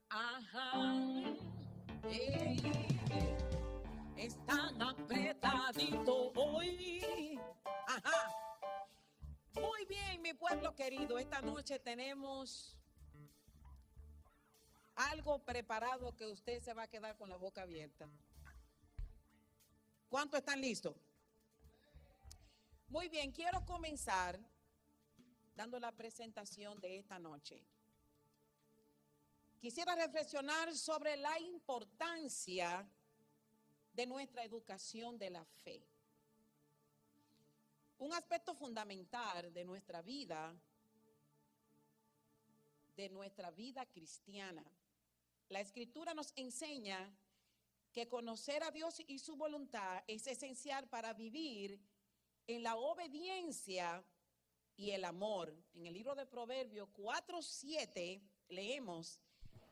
Ajá. Ey, están apretaditos hoy. Ajá. Muy bien, mi pueblo querido. Esta noche tenemos algo preparado que usted se va a quedar con la boca abierta. ¿Cuántos están listos? Muy bien, quiero comenzar dando la presentación de esta noche. Quisiera reflexionar sobre la importancia de nuestra educación de la fe. Un aspecto fundamental de nuestra vida cristiana. La Escritura nos enseña que conocer a Dios y su voluntad es esencial para vivir en la obediencia y el amor. En el libro de Proverbios 4:7 leemos: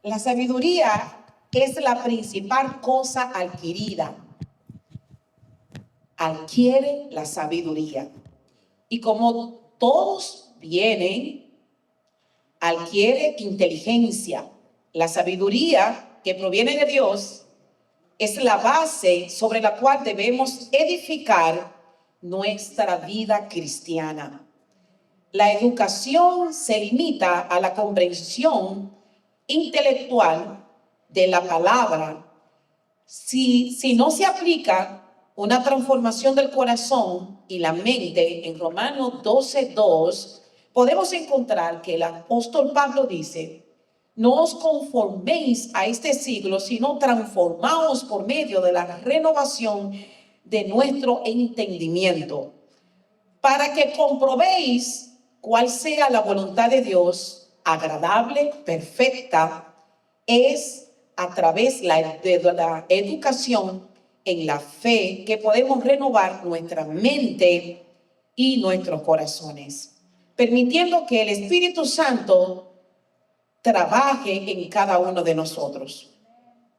la sabiduría es la principal cosa adquirida. Adquiere la sabiduría. Y como todos vienen, adquiere inteligencia. La sabiduría que proviene de Dios es la base sobre la cual debemos edificar nuestra vida cristiana. La educación se limita a la comprensión intelectual de la palabra. Si no se aplica una transformación del corazón y la mente, en Romanos 12:2, podemos encontrar que el apóstol Pablo dice: no os conforméis a este siglo, sino transformaos por medio de la renovación de nuestro entendimiento, para que comprobéis cuál sea la voluntad de Dios, agradable, perfecta. Es a través de la educación en la fe que podemos renovar nuestra mente y nuestros corazones, permitiendo que el Espíritu Santo trabaje en cada uno de nosotros.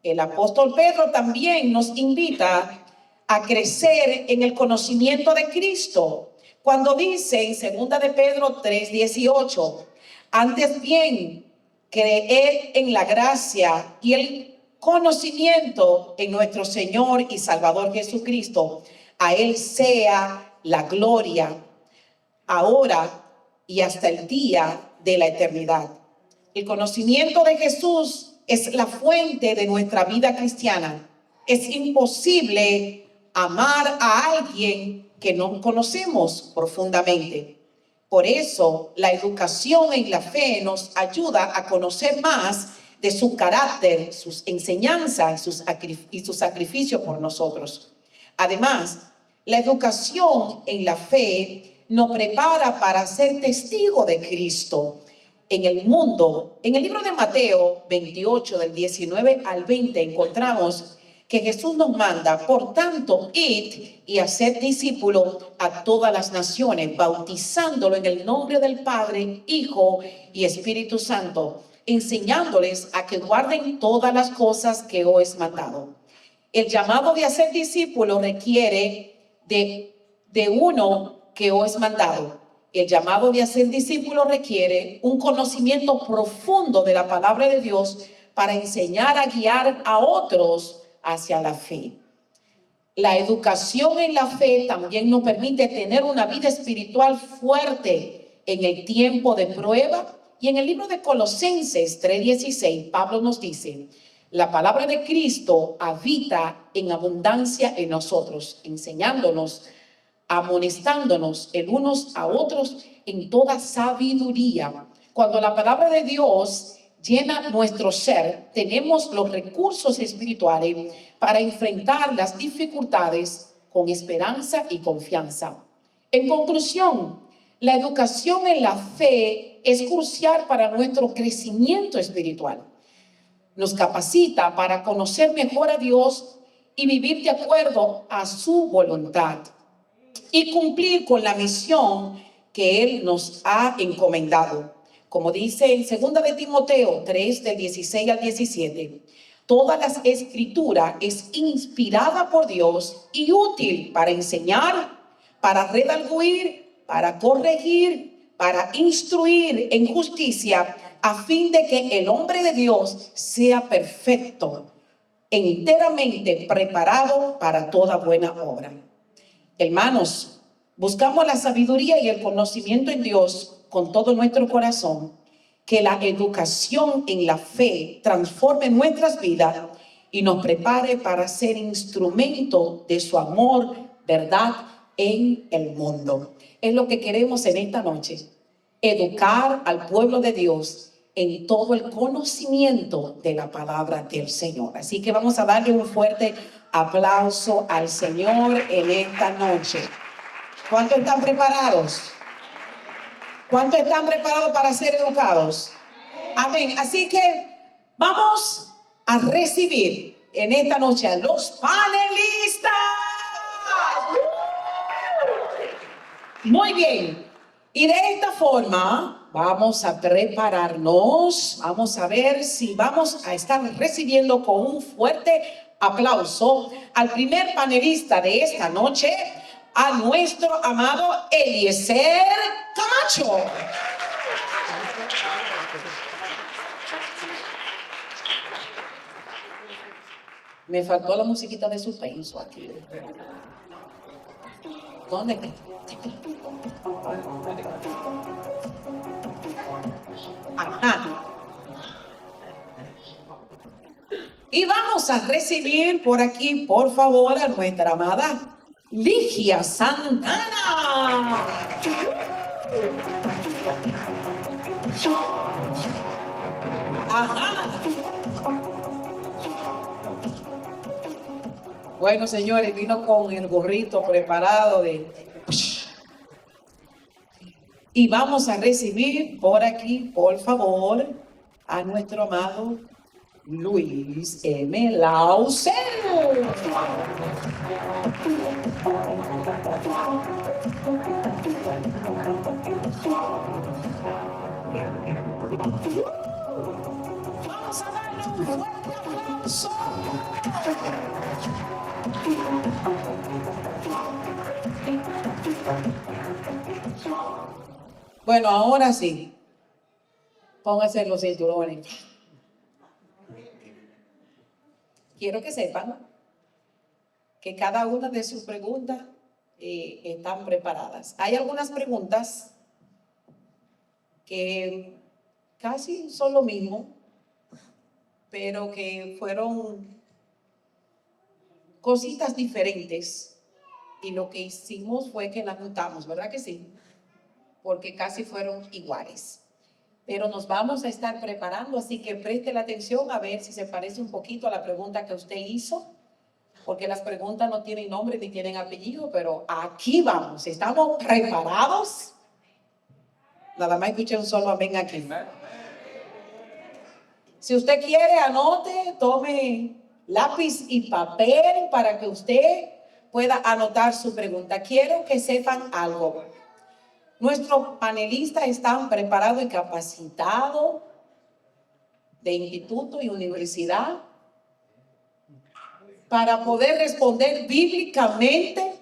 El apóstol Pedro también nos invita a crecer en el conocimiento de Cristo, cuando dice en 2 de Pedro 3:18: antes bien, creed en la gracia y el conocimiento en nuestro Señor y Salvador Jesucristo. A Él sea la gloria, ahora y hasta el día de la eternidad. El conocimiento de Jesús es la fuente de nuestra vida cristiana. Es imposible amar a alguien que no conocemos profundamente. Por eso, la educación en la fe nos ayuda a conocer más de su carácter, sus enseñanzas y su sacrificio por nosotros. Además, la educación en la fe nos prepara para ser testigo de Cristo en el mundo. En el libro de Mateo 28, del 19 al 20, encontramos que Jesús nos manda: por tanto, id y haced discípulos a todas las naciones, bautizándolo en el nombre del Padre, Hijo y Espíritu Santo, enseñándoles a que guarden todas las cosas que os he mandado. El llamado de hacer discípulos requiere de uno que os he mandado. El llamado de hacer discípulos requiere un conocimiento profundo de la palabra de Dios para enseñar a guiar a otros hacia la fe. La educación en la fe también nos permite tener una vida espiritual fuerte en el tiempo de prueba. Y en el libro de Colosenses 3:16, Pablo nos dice: la palabra de Cristo habita en abundancia en nosotros, enseñándonos, amonestándonos el unos a otros en toda sabiduría. Cuando la palabra de Dios llena nuestro ser, tenemos los recursos espirituales para enfrentar las dificultades con esperanza y confianza. En conclusión, la educación en la fe es crucial para nuestro crecimiento espiritual. Nos capacita para conocer mejor a Dios y vivir de acuerdo a su voluntad y cumplir con la misión que Él nos ha encomendado. Como dice en 2 de Timoteo 3, del 16 al 17, toda la escritura es inspirada por Dios y útil para enseñar, para redarguir, para corregir, para instruir en justicia, a fin de que el hombre de Dios sea perfecto, enteramente preparado para toda buena obra. Hermanos, buscamos la sabiduría y el conocimiento en Dios con todo nuestro corazón, que la educación en la fe transforme nuestras vidas y nos prepare para ser instrumento de su amor, verdad, en el mundo. Es lo que queremos en esta noche, educar al pueblo de Dios en todo el conocimiento de la palabra del Señor. Así que vamos a darle un fuerte aplauso al Señor en esta noche. ¿Cuántos están preparados? ¿Cuántos están preparados para ser educados? Amén. Así que vamos a recibir en esta noche a los panelistas. Muy bien. Y de esta forma vamos a prepararnos. Vamos a ver si vamos a estar recibiendo con un fuerte aplauso al primer panelista de esta noche, a nuestro amado Eliezer Camacho. Me faltó la musiquita de suspenso aquí. ¿Dónde está? Ajá. Y vamos a recibir por aquí, por favor, a nuestra amada Ligia Santana. Ajá. Bueno, señores, vino con el gorrito preparado de... Y vamos a recibir por aquí, por favor, a nuestro amado Luis M. Lauser. Vamos a darle un fuerte aplauso. Bueno, ahora sí. Pónganse los cinturones. Quiero que sepan que cada una de sus preguntas están preparadas. Hay algunas preguntas que casi son lo mismo, pero que fueron cositas diferentes, y lo que hicimos fue que las juntamos, ¿verdad que sí? Porque casi fueron iguales. Pero nos vamos a estar preparando, así que preste la atención a ver si se parece un poquito a la pregunta que usted hizo, porque las preguntas no tienen nombre ni tienen apellido, pero aquí vamos. ¿Estamos preparados? Nada más escuché un solo amén aquí. Si usted quiere, anote, tome lápiz y papel para que usted pueda anotar su pregunta. Quiero que sepan algo. Nuestros panelistas están preparados y capacitados de instituto y universidad para poder responder bíblicamente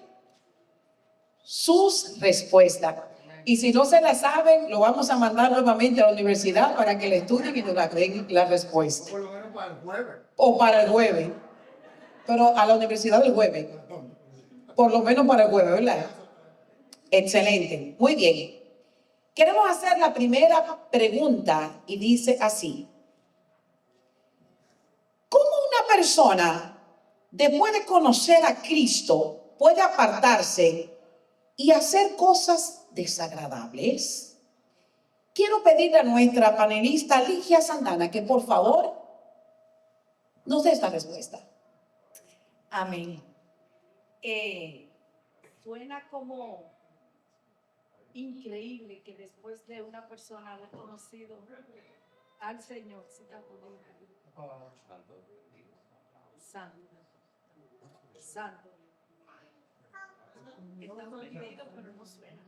sus respuestas. Y si no se la saben, lo vamos a mandar nuevamente a la universidad para que le estudien y nos la den la respuesta. Por lo menos para el jueves. O para el jueves. Pero a la universidad del jueves. Por lo menos para el jueves, ¿verdad? Excelente. Muy bien. Queremos hacer la primera pregunta y dice así: ¿cómo una persona, después de conocer a Cristo, puede apartarse y hacer cosas desagradables? Quiero pedirle a nuestra panelista Ligia Santana que por favor nos dé esta respuesta. Amén. Suena como increíble que después de una persona haber conocido al Señor, Santo, Santo. Está prohibido, pero no suena.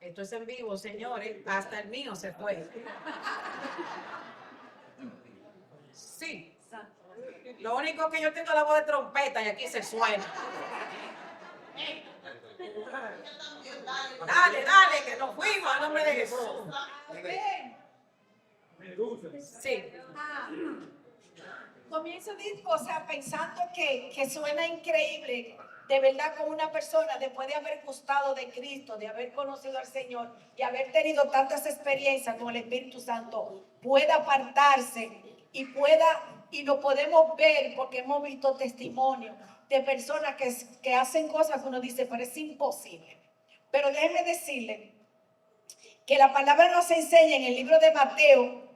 Esto es en vivo, señores. Hasta el mío se fue. Sí. Lo único que yo tengo es la voz de trompeta y aquí se suena. Dale, dale, que nos fuimos en nombre de Jesús. Sí. Comienzo o sea, pensando que suena increíble, de verdad, como una persona, después de haber gustado de Cristo, de haber conocido al Señor y haber tenido tantas experiencias con el Espíritu Santo, pueda apartarse y lo podemos ver porque hemos visto testimonios de personas que hacen cosas que uno dice, pero es imposible. Pero déjenme decirle que la palabra nos enseña en el libro de Mateo,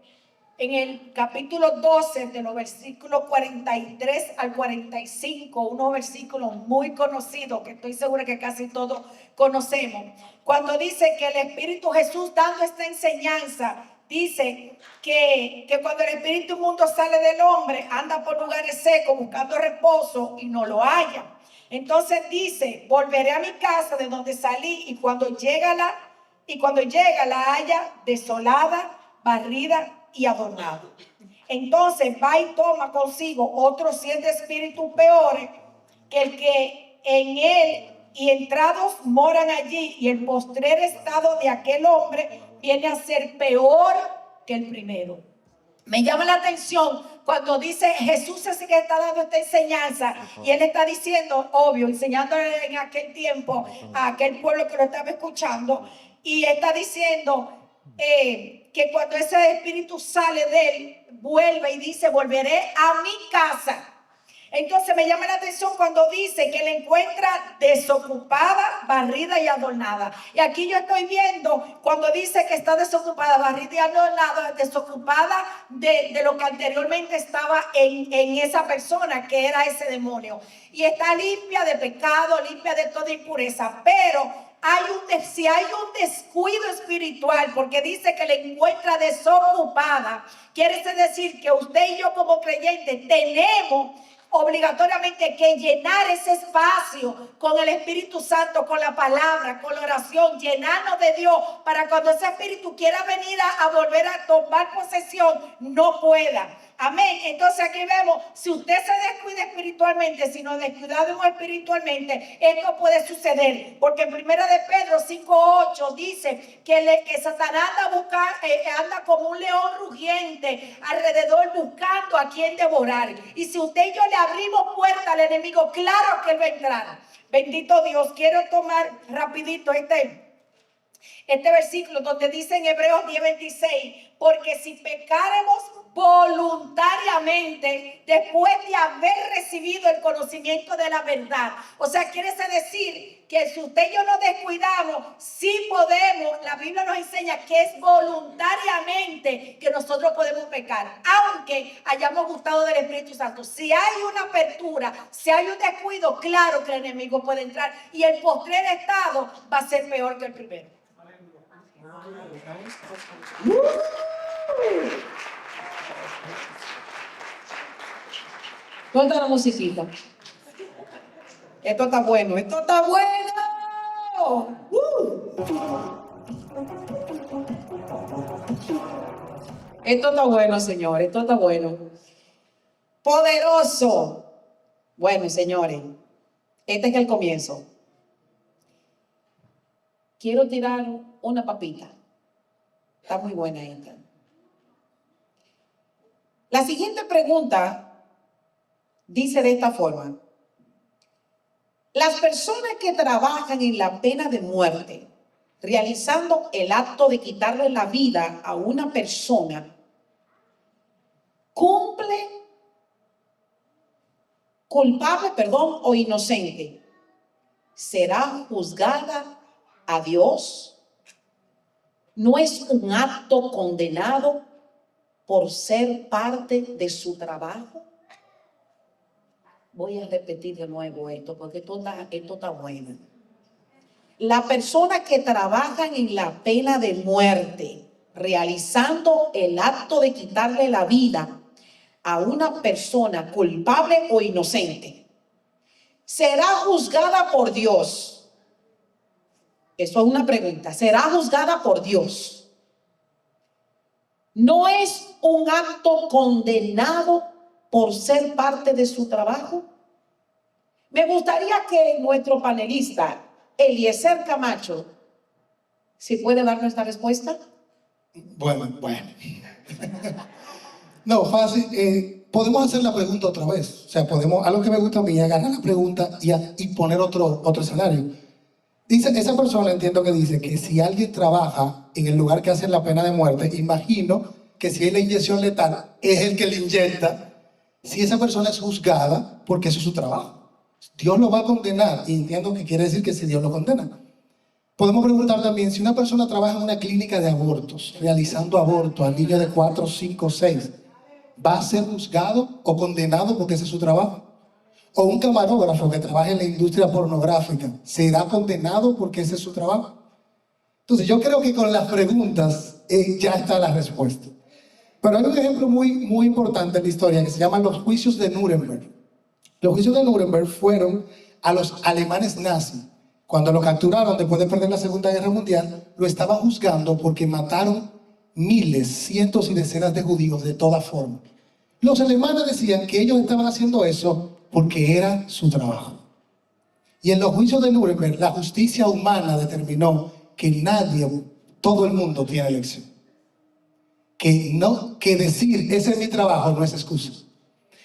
en el capítulo 12, de los versículos 43 al 45, unos versículos muy conocidos que estoy segura que casi todos conocemos, cuando dice que el Espíritu Jesús, dando esta enseñanza, dice que cuando el espíritu inmundo sale del hombre, anda por lugares secos buscando reposo y no lo halla. Entonces dice, volveré a mi casa de donde salí, y cuando llega la haya desolada, barrida y adornada. Entonces va y toma consigo otros 7 espíritus peores que el que en él, y entrados moran allí, y el postrer estado de aquel hombre viene a ser peor que el primero. Me llama la atención cuando dice Jesús es el que está dando esta enseñanza, y él está diciendo, obvio, enseñándole en aquel tiempo a aquel pueblo que lo estaba escuchando, y está diciendo que cuando ese espíritu sale de él, vuelve y dice, volveré a mi casa. Entonces me llama la atención cuando dice que la encuentra desocupada, barrida y adornada. Y aquí yo estoy viendo cuando dice que está desocupada, barrida y adornada, desocupada de lo que anteriormente estaba en esa persona, que era ese demonio. Y está limpia de pecado, limpia de toda impureza. Pero si hay un descuido espiritual, porque dice que la encuentra desocupada, quiere decir que usted y yo como creyentes tenemos obligatoriamente que llenar ese espacio con el Espíritu Santo, con la palabra, con la oración, llenarnos de Dios, para cuando ese Espíritu quiera venir a volver a tomar posesión, no pueda. Amén. Entonces aquí vemos, si usted se descuida espiritualmente, si nos descuidamos espiritualmente, esto puede suceder. Porque en 1 de Pedro 5:8 dice que Satanás anda como un león rugiente alrededor buscando a quien devorar. Y si usted y yo le abrimos puerta al enemigo, claro que él va a entrar. Bendito Dios. Quiero tomar rapidito este versículo donde dice en Hebreos 10:26, porque si pecáremos voluntariamente después de haber recibido el conocimiento de la verdad, o sea, quiere decir que si usted y yo nos descuidamos, sí podemos. La Biblia nos enseña que es voluntariamente que nosotros podemos pecar, aunque hayamos gustado del Espíritu Santo. Si hay una apertura, si hay un descuido, claro que el enemigo puede entrar, y el postrer estado va a ser peor que el primero. ¿Dónde está la musiquita? Esto está bueno, esto está bueno. Esto está bueno, Señor, esto está bueno. Poderoso. Bueno, señores, este es el comienzo. Quiero tirar una papita. Está muy buena esta. La siguiente pregunta dice de esta forma: las personas que trabajan en la pena de muerte, realizando el acto de quitarle la vida a una persona, ¿cumple culpable, o inocente? ¿Será juzgada a Dios? ¿No es un acto condenado por ser parte de su trabajo? Voy a repetir de nuevo esto porque esto está bueno. Las personas que trabajan en la pena de muerte, realizando el acto de quitarle la vida a una persona, culpable o inocente, ¿será juzgada por Dios? Eso es una pregunta. ¿Será juzgada por Dios? ¿No es un acto condenado por ser parte de su trabajo? Me gustaría que nuestro panelista, Eliezer Camacho, si puede darnos esta respuesta. Bueno. No, fácil. Podemos hacer la pregunta otra vez. O sea, algo que me gusta a mí es agarrar la pregunta y poner otro escenario. Dice, esa persona entiendo que dice que si alguien trabaja en el lugar que hacen la pena de muerte, imagino que si hay la inyección letal, es el que le inyecta. Si esa persona es juzgada, porque eso es su trabajo. Dios lo va a condenar, y entiendo que quiere decir que si Dios lo condena. Podemos preguntar también, si una persona trabaja en una clínica de abortos, realizando abortos a niños de 4, 5, 6, ¿va a ser juzgado o condenado porque ese es su trabajo? O un camarógrafo que trabaja en la industria pornográfica, ¿será condenado porque ese es su trabajo? Entonces yo creo que con las preguntas ya está la respuesta. Pero hay un ejemplo muy importante en la historia que se llama los juicios de Nuremberg. Los juicios de Nuremberg fueron a los alemanes nazis. Cuando lo capturaron después de perder la Segunda Guerra Mundial, lo estaban juzgando porque mataron miles, cientos y decenas de judíos de toda forma. Los alemanes decían que ellos estaban haciendo eso porque era su trabajo. Y en los juicios de Nuremberg, la justicia humana determinó que todo el mundo tiene elección. Que decir, ese es mi trabajo, no es excusa.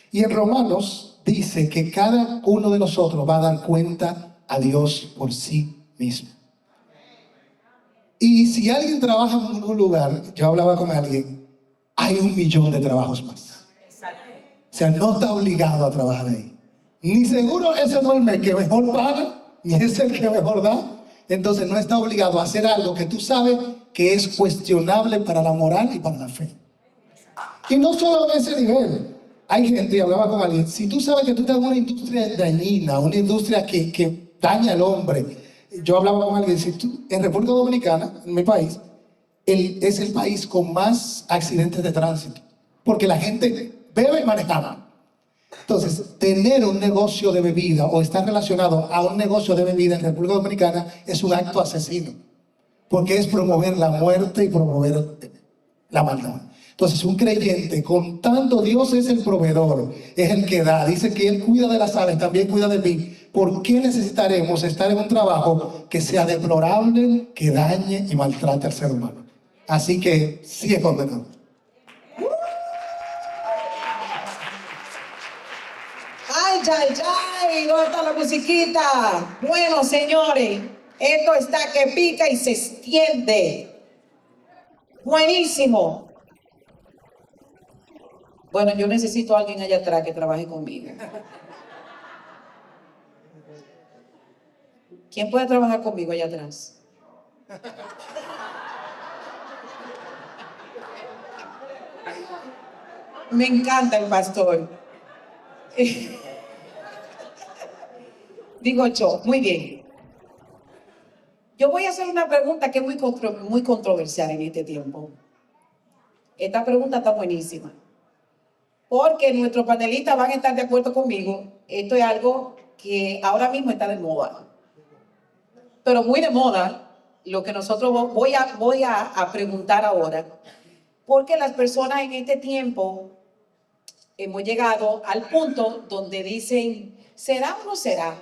Y en Romanos dice que cada uno de nosotros va a dar cuenta a Dios por sí mismo. Y si alguien trabaja en un lugar, yo hablaba con alguien, hay 1 millón de trabajos más. O sea, no está obligado a trabajar ahí. Ni seguro ese no es el que mejor paga, ni es el que mejor da. Entonces no está obligado a hacer algo que tú sabes que es cuestionable para la moral y para la fe. Y no solo en ese nivel. Hay gente, y hablaba con alguien, si tú sabes que tú estás en una industria dañina, una industria que daña al hombre. Yo hablaba con alguien, si tú, en República Dominicana, en mi país, es el país con más accidentes de tránsito. Porque la gente bebe y manejaba. Entonces, tener un negocio de bebida o estar relacionado a un negocio de bebida en República Dominicana es un acto asesino. Porque es promover la muerte y promover la maldad. Entonces, un creyente, contando Dios es el proveedor, es el que da. Dice que Él cuida de las aves, también cuida de mí. ¿Por qué necesitaremos estar en un trabajo que sea deplorable, que dañe y maltrate al ser humano? Así que sí es condenado. ¡Ay, ¿dónde está la musiquita? Bueno, señores, esto está que pica y se extiende. Buenísimo. Bueno, yo necesito a alguien allá atrás que trabaje conmigo. ¿Quién puede trabajar conmigo allá atrás? Me encanta el pastor. Digo yo, muy bien. Yo voy a hacer una pregunta que es muy controversial en este tiempo. Esta pregunta está buenísima. Porque nuestros panelistas van a estar de acuerdo conmigo. Esto es algo que ahora mismo está de moda. Pero muy de moda, lo que nosotros voy a preguntar ahora. Porque las personas en este tiempo hemos llegado al punto donde dicen, ¿será o no será?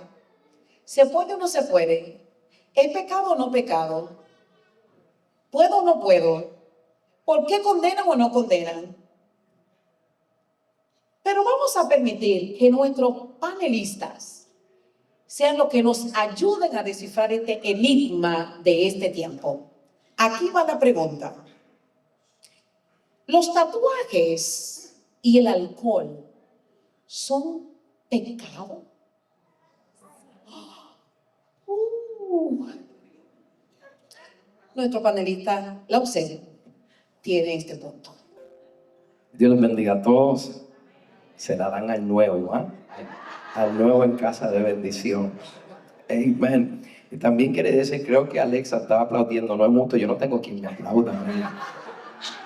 ¿Se puede o no se puede? ¿Es pecado o no pecado? ¿Puedo o no puedo? ¿Por qué condenan o no condenan? Pero vamos a permitir que nuestros panelistas sean los que nos ayuden a descifrar este enigma de este tiempo. Aquí va la pregunta. ¿Los tatuajes y el alcohol son pecado? Nuestro panelista, Lausen, tiene este punto. Dios les bendiga a todos. Se la dan al nuevo, ¿eh? Al nuevo en casa de bendición. Amén. Y también quiere decir, creo que Alexa estaba aplaudiendo, no es mucho, yo no tengo quien me aplauda. ¿Verdad?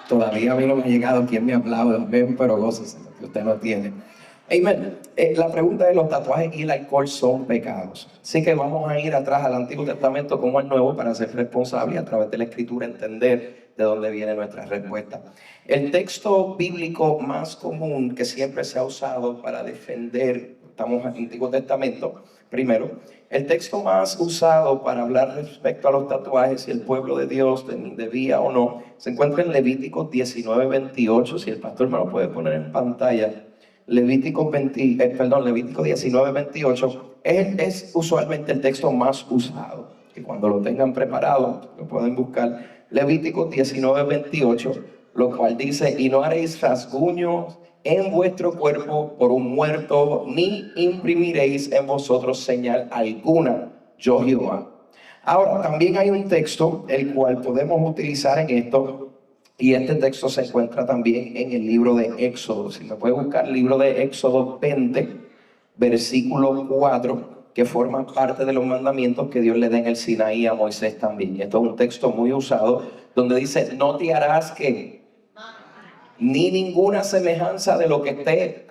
Todavía a mí no me ha llegado quien me aplaude, amén, pero gócese, que usted no tiene. Amén. La pregunta es, ¿los tatuajes y el alcohol son pecados? Así que vamos a ir atrás al Antiguo Testamento como al Nuevo para ser responsables y a través de la Escritura entender de dónde viene nuestra respuesta. El texto bíblico más común que siempre se ha usado para defender, estamos en el Antiguo Testamento, primero, el texto más usado para hablar respecto a los tatuajes, si el pueblo de Dios debía o no, se encuentra en Levítico 19:28, si el pastor me lo puede poner en pantalla. Levítico 19:28 es usualmente el texto más usado, que cuando lo tengan preparado, lo pueden buscar. Levítico 19:28, lo cual dice: y no haréis rasguños en vuestro cuerpo por un muerto, ni imprimiréis en vosotros señal alguna, yo Jehová. Ahora, también hay un texto el cual podemos utilizar en esto, y este texto se encuentra también en el libro de Éxodo. Si me puede buscar el libro de Éxodo 20, versículo 4, que forma parte de los mandamientos que Dios le da en el Sinaí a Moisés también. Esto es un texto muy usado, donde dice: no te harás que ni ninguna semejanza de lo que esté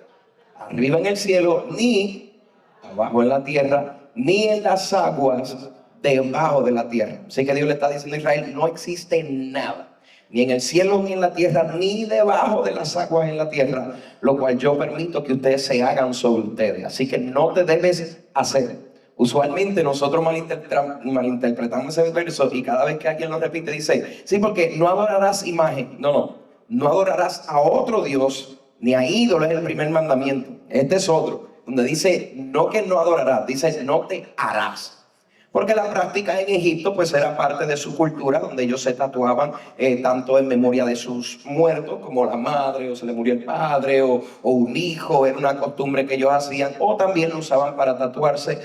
arriba en el cielo, ni abajo en la tierra, ni en las aguas debajo de la tierra. Así que Dios le está diciendo a Israel: no existe nada, ni en el cielo, ni en la tierra, ni debajo de las aguas en la tierra, lo cual yo permito que ustedes se hagan sobre ustedes. Así que no te debes hacer. Usualmente nosotros malinterpretamos ese verso, y cada vez que alguien lo repite dice: sí, porque no adorarás imagen. No adorarás a otro Dios, ni a ídolos, es el primer mandamiento. Este es otro, donde dice no que no adorarás, dice no te harás. Porque la práctica en Egipto pues era parte de su cultura, donde ellos se tatuaban tanto en memoria de sus muertos, como la madre, o se le murió el padre, o un hijo. Era una costumbre que ellos hacían, o también lo usaban para tatuarse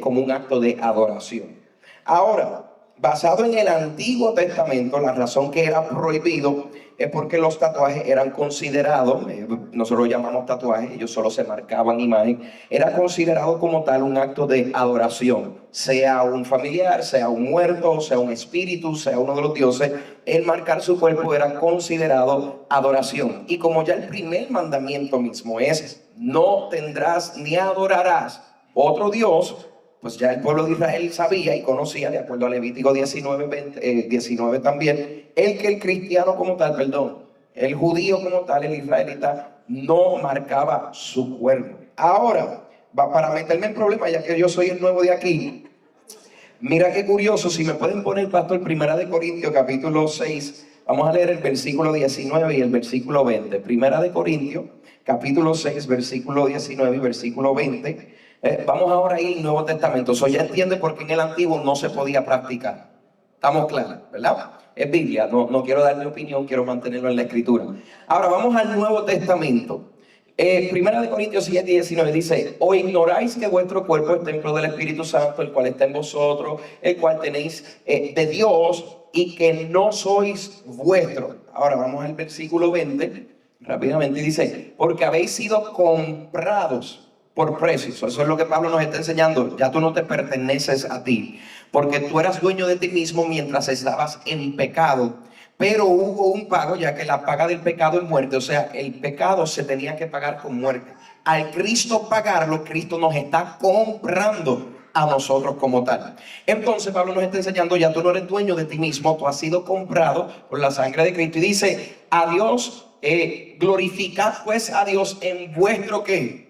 como un acto de adoración. Ahora, basado en el Antiguo Testamento, la razón que era prohibido es porque los tatuajes eran considerados, nosotros lo llamamos tatuajes, ellos solo se marcaban imagen, era considerado como tal un acto de adoración, sea un familiar, sea un muerto, sea un espíritu, sea uno de los dioses. El marcar su cuerpo era considerado adoración. Y como ya el primer mandamiento mismo es no tendrás ni adorarás otro Dios, pues ya el pueblo de Israel sabía y conocía, de acuerdo a Levítico 19 también, el cristiano como tal, el judío como tal, el israelita, no marcaba su cuerpo. Ahora, para meterme en problemas, ya que yo soy el nuevo de aquí, mira qué curioso, si me pueden poner, pastor, 1 Corintios capítulo 6, vamos a leer el versículo 19 y el versículo 20. 1 Corintios capítulo 6, versículo 19 y versículo 20. Vamos ahora a ir al Nuevo Testamento. Eso ya entiende por qué en el Antiguo no se podía practicar. Estamos claros, ¿verdad? Es Biblia, no quiero dar mi opinión, quiero mantenerlo en la Escritura. Ahora vamos al Nuevo Testamento. 1 Corintios 7 y 19 dice: o ignoráis que vuestro cuerpo es templo del Espíritu Santo, el cual está en vosotros, el cual tenéis de Dios, y que no sois vuestros. Ahora vamos al versículo 20 rápidamente, y dice: porque habéis sido comprados por precios. Eso es lo que Pablo nos está enseñando. Ya tú no te perteneces a ti, porque tú eras dueño de ti mismo mientras estabas en pecado. Pero hubo un pago, ya que la paga del pecado es muerte. O sea, el pecado se tenía que pagar con muerte. Al Cristo pagarlo, Cristo nos está comprando a nosotros como tal. Entonces Pablo nos está enseñando: ya tú no eres dueño de ti mismo, tú has sido comprado por la sangre de Cristo. Y dice: a Dios, glorificad pues a Dios en vuestro ¿qué?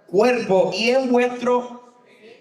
Cuerpo y en vuestro.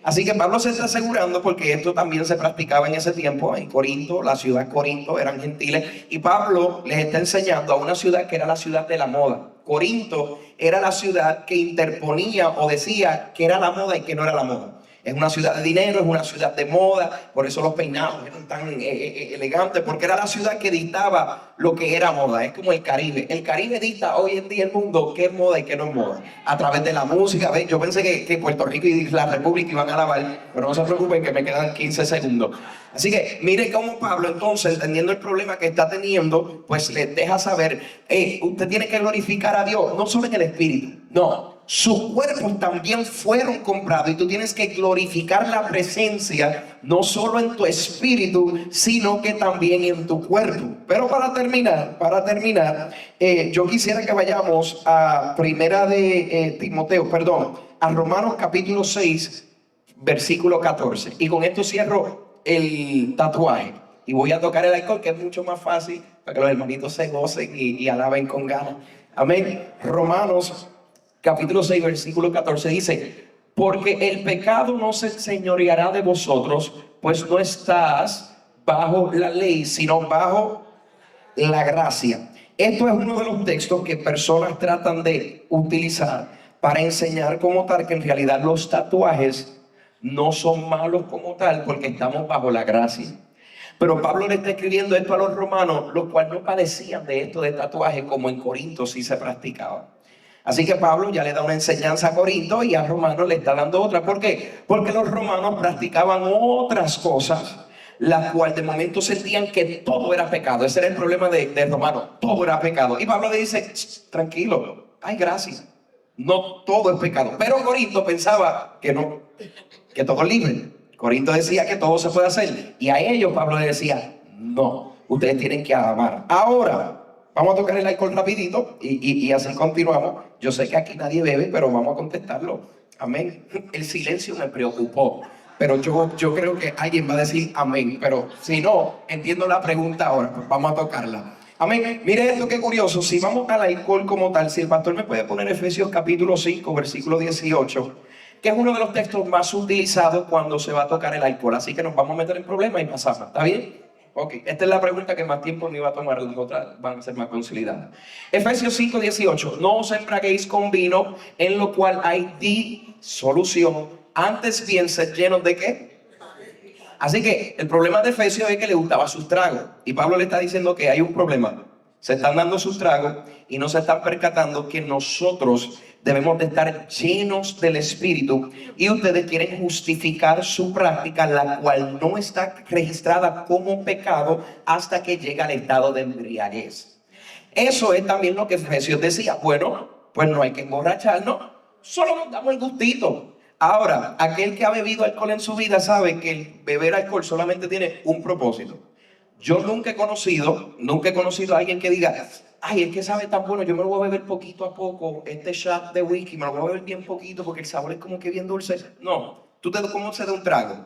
Así que Pablo se está asegurando, porque esto también se practicaba en ese tiempo en Corinto. La ciudad de Corinto eran gentiles, y Pablo les está enseñando a una ciudad que era la ciudad de la moda. Corinto era la ciudad que interponía o decía que era la moda y que no era la moda. Es una ciudad de dinero, es una ciudad de moda, por eso los peinados eran tan elegantes, porque era la ciudad que dictaba lo que era moda. Es como el Caribe. El Caribe dicta hoy en día el mundo qué es moda y qué no es moda, a través de la música. ¿Ves? Yo pensé que Puerto Rico y la República iban a alabar, pero no se preocupen que me quedan 15 segundos. Así que mire cómo Pablo, entonces, entendiendo el problema que está teniendo, pues les deja saber: usted tiene que glorificar a Dios, no solo en el espíritu, no. Sus cuerpos también fueron comprados, y tú tienes que glorificar la presencia no solo en tu espíritu, sino que también en tu cuerpo. Pero para terminar, yo quisiera que vayamos a a Romanos capítulo 6, versículo 14. Y con esto cierro el tatuaje. Y voy a tocar el alcohol, que es mucho más fácil, para que los hermanitos se gocen y alaben con ganas. Amén. Romanos capítulo 6, versículo 14 dice: porque el pecado no se enseñoreará de vosotros, pues no estás bajo la ley, sino bajo la gracia. Esto es uno de los textos que personas tratan de utilizar para enseñar como tal que en realidad los tatuajes no son malos como tal, porque estamos bajo la gracia. Pero Pablo le está escribiendo esto a los romanos, los cuales no padecían de esto de tatuaje como en Corinto sí se practicaba. Así que Pablo ya le da una enseñanza a Corinto y a Romanos le está dando otra. ¿Por qué? Porque los romanos practicaban otras cosas, las cuales de momento sentían que todo era pecado. Ese era el problema de Romanos, todo era pecado. Y Pablo le dice: tranquilo, hay gracia, no todo es pecado. Pero Corinto pensaba que no, que todo es libre. Corinto decía que todo se puede hacer, y a ellos Pablo le decía: no, ustedes tienen que amar. Ahora vamos a tocar el alcohol rapidito y así continuamos. Yo sé que aquí nadie bebe, pero vamos a contestarlo. Amén. El silencio me preocupó, pero yo creo que alguien va a decir amén. Pero si no, entiendo la pregunta ahora, pues vamos a tocarla. Amén. Mire esto, qué curioso. Si vamos al alcohol como tal, si el pastor me puede poner Efesios capítulo 5, versículo 18, que es uno de los textos más utilizados cuando se va a tocar el alcohol. Así que nos vamos a meter en problemas y pasamos. ¿Está bien? Ok, esta es la pregunta que más tiempo me iba a tomar, las otras van a ser más consolidadas. Efesios 5, 18. No os embraguéis con vino, en lo cual hay disolución. Antes bien, sed llenos de ¿qué? Así que el problema de Efesios es que le gustaba sus tragos. Y Pablo le está diciendo que hay un problema. Se están dando sus tragos y no se están percatando que nosotros debemos de estar llenos del Espíritu, y ustedes quieren justificar su práctica, la cual no está registrada como pecado hasta que llega al estado de embriaguez. Eso es también lo que Efesios decía. Bueno, pues no hay que emborracharnos, solo nos damos el gustito. Ahora, aquel que ha bebido alcohol en su vida sabe que el beber alcohol solamente tiene un propósito. Yo nunca he conocido a alguien que diga: ay, es que sabe tan bueno, yo me lo voy a beber poquito a poco, este shot de whisky, me lo voy a beber bien poquito porque el sabor es como que bien dulce. No, tú te cómo se da un trago.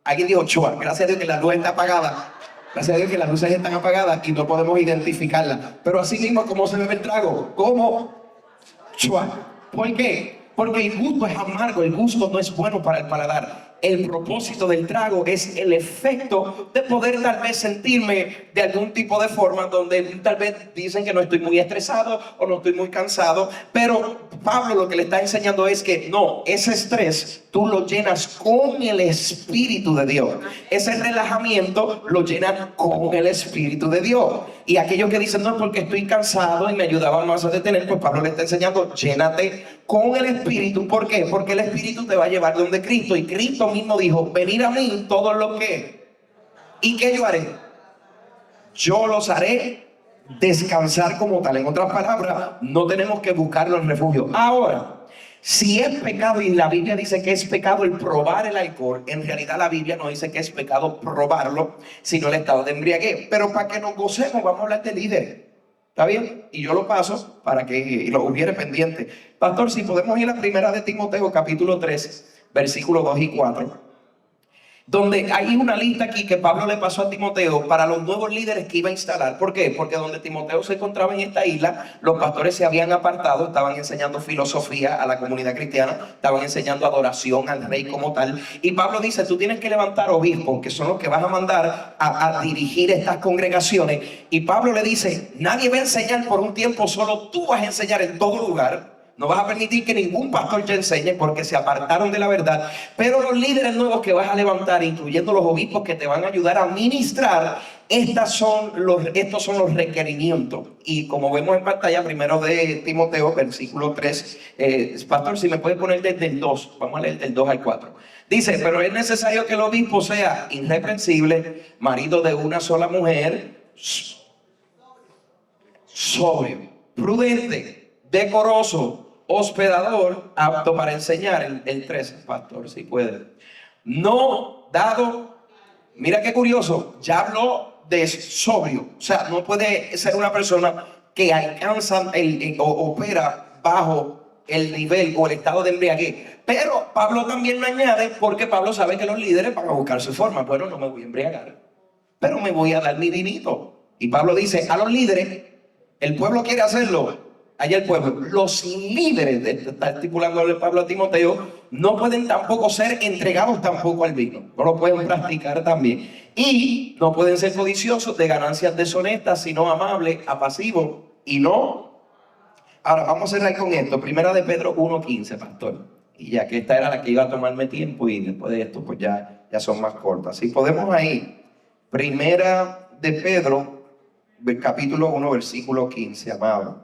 Alguien dijo: chua, gracias a Dios que la luz está apagada. Gracias a Dios que las luces están apagadas y no podemos identificarla. Pero así mismo, ¿cómo se bebe el trago? ¿Cómo? Chua. ¿Por qué? Porque el gusto es amargo, el gusto no es bueno para el paladar. El propósito del trago es el efecto de poder tal vez sentirme de algún tipo de forma donde tal vez dicen que no estoy muy estresado o no estoy muy cansado, pero Pablo lo que le está enseñando es que no, ese estrés tú lo llenas con el Espíritu de Dios. Ese relajamiento lo llenas con el Espíritu de Dios. Y aquellos que dicen: no, porque estoy cansado y me ayudaban más a detener, pues Pablo le está enseñando: llénate con el Espíritu. ¿Por qué? Porque el Espíritu te va a llevar donde Cristo, y Cristo mismo dijo: venid a mí todos los que, ¿y qué yo haré? Yo los haré descansar como tal. En otras palabras, no tenemos que buscarlo en refugio. Ahora, si es pecado, y la Biblia dice que es pecado el probar el alcohol, en realidad la Biblia no dice que es pecado probarlo, sino el estado de embriaguez. Pero para que nos gocemos, vamos a hablar de líderes. ¿Está bien? Y yo lo paso para que lo hubiere pendiente. Pastor, si podemos ir a primera de Timoteo, capítulo 3, versículos 2 y 4. Donde hay una lista aquí que Pablo le pasó a Timoteo para los nuevos líderes que iba a instalar. ¿Por qué? Porque donde Timoteo se encontraba en esta isla, los pastores se habían apartado, estaban enseñando filosofía a la comunidad cristiana, estaban enseñando adoración al rey como tal. Y Pablo dice: tú tienes que levantar obispos, que son los que vas a mandar a dirigir estas congregaciones. Y Pablo le dice: nadie va a enseñar por un tiempo, solo tú vas a enseñar en todo lugar. No vas a permitir que ningún pastor te enseñe, porque se apartaron de la verdad. Pero los líderes nuevos que vas a levantar, incluyendo los obispos que te van a ayudar a ministrar, estos son los requerimientos. Y como vemos en pantalla, primero de Timoteo, versículo 3. Pastor, si me puede poner desde el 2. Vamos a leer del 2 al 4. Dice: pero es necesario que el obispo sea irreprensible, marido de una sola mujer, sobrio, prudente, decoroso, hospedador, apto para enseñar. El 3, pastor, si puede. No dado, mira qué curioso, ya habló de sobrio. O sea, no puede ser una persona que alcanza o opera bajo el nivel o el estado de embriaguez. Pero Pablo también lo añade, porque Pablo sabe que los líderes van a buscar su forma. Bueno, no me voy a embriagar. pero me voy a dar mi dinito. Y Pablo dice a los líderes, el pueblo quiere hacerlo, allá el pueblo. Los líderes, está estipulándole Pablo a Timoteo, no pueden tampoco ser entregados tampoco al vino, no lo pueden practicar también. Y no pueden ser codiciosos de ganancias deshonestas, sino amables, apacivos y no. Ahora vamos a cerrar con esto, primera de Pedro 1:15, pastor. Y ya que esta era la que iba a tomarme tiempo y después de esto pues ya son más cortas. Si podemos ahí, primera de Pedro, capítulo 1, versículo 15, amado.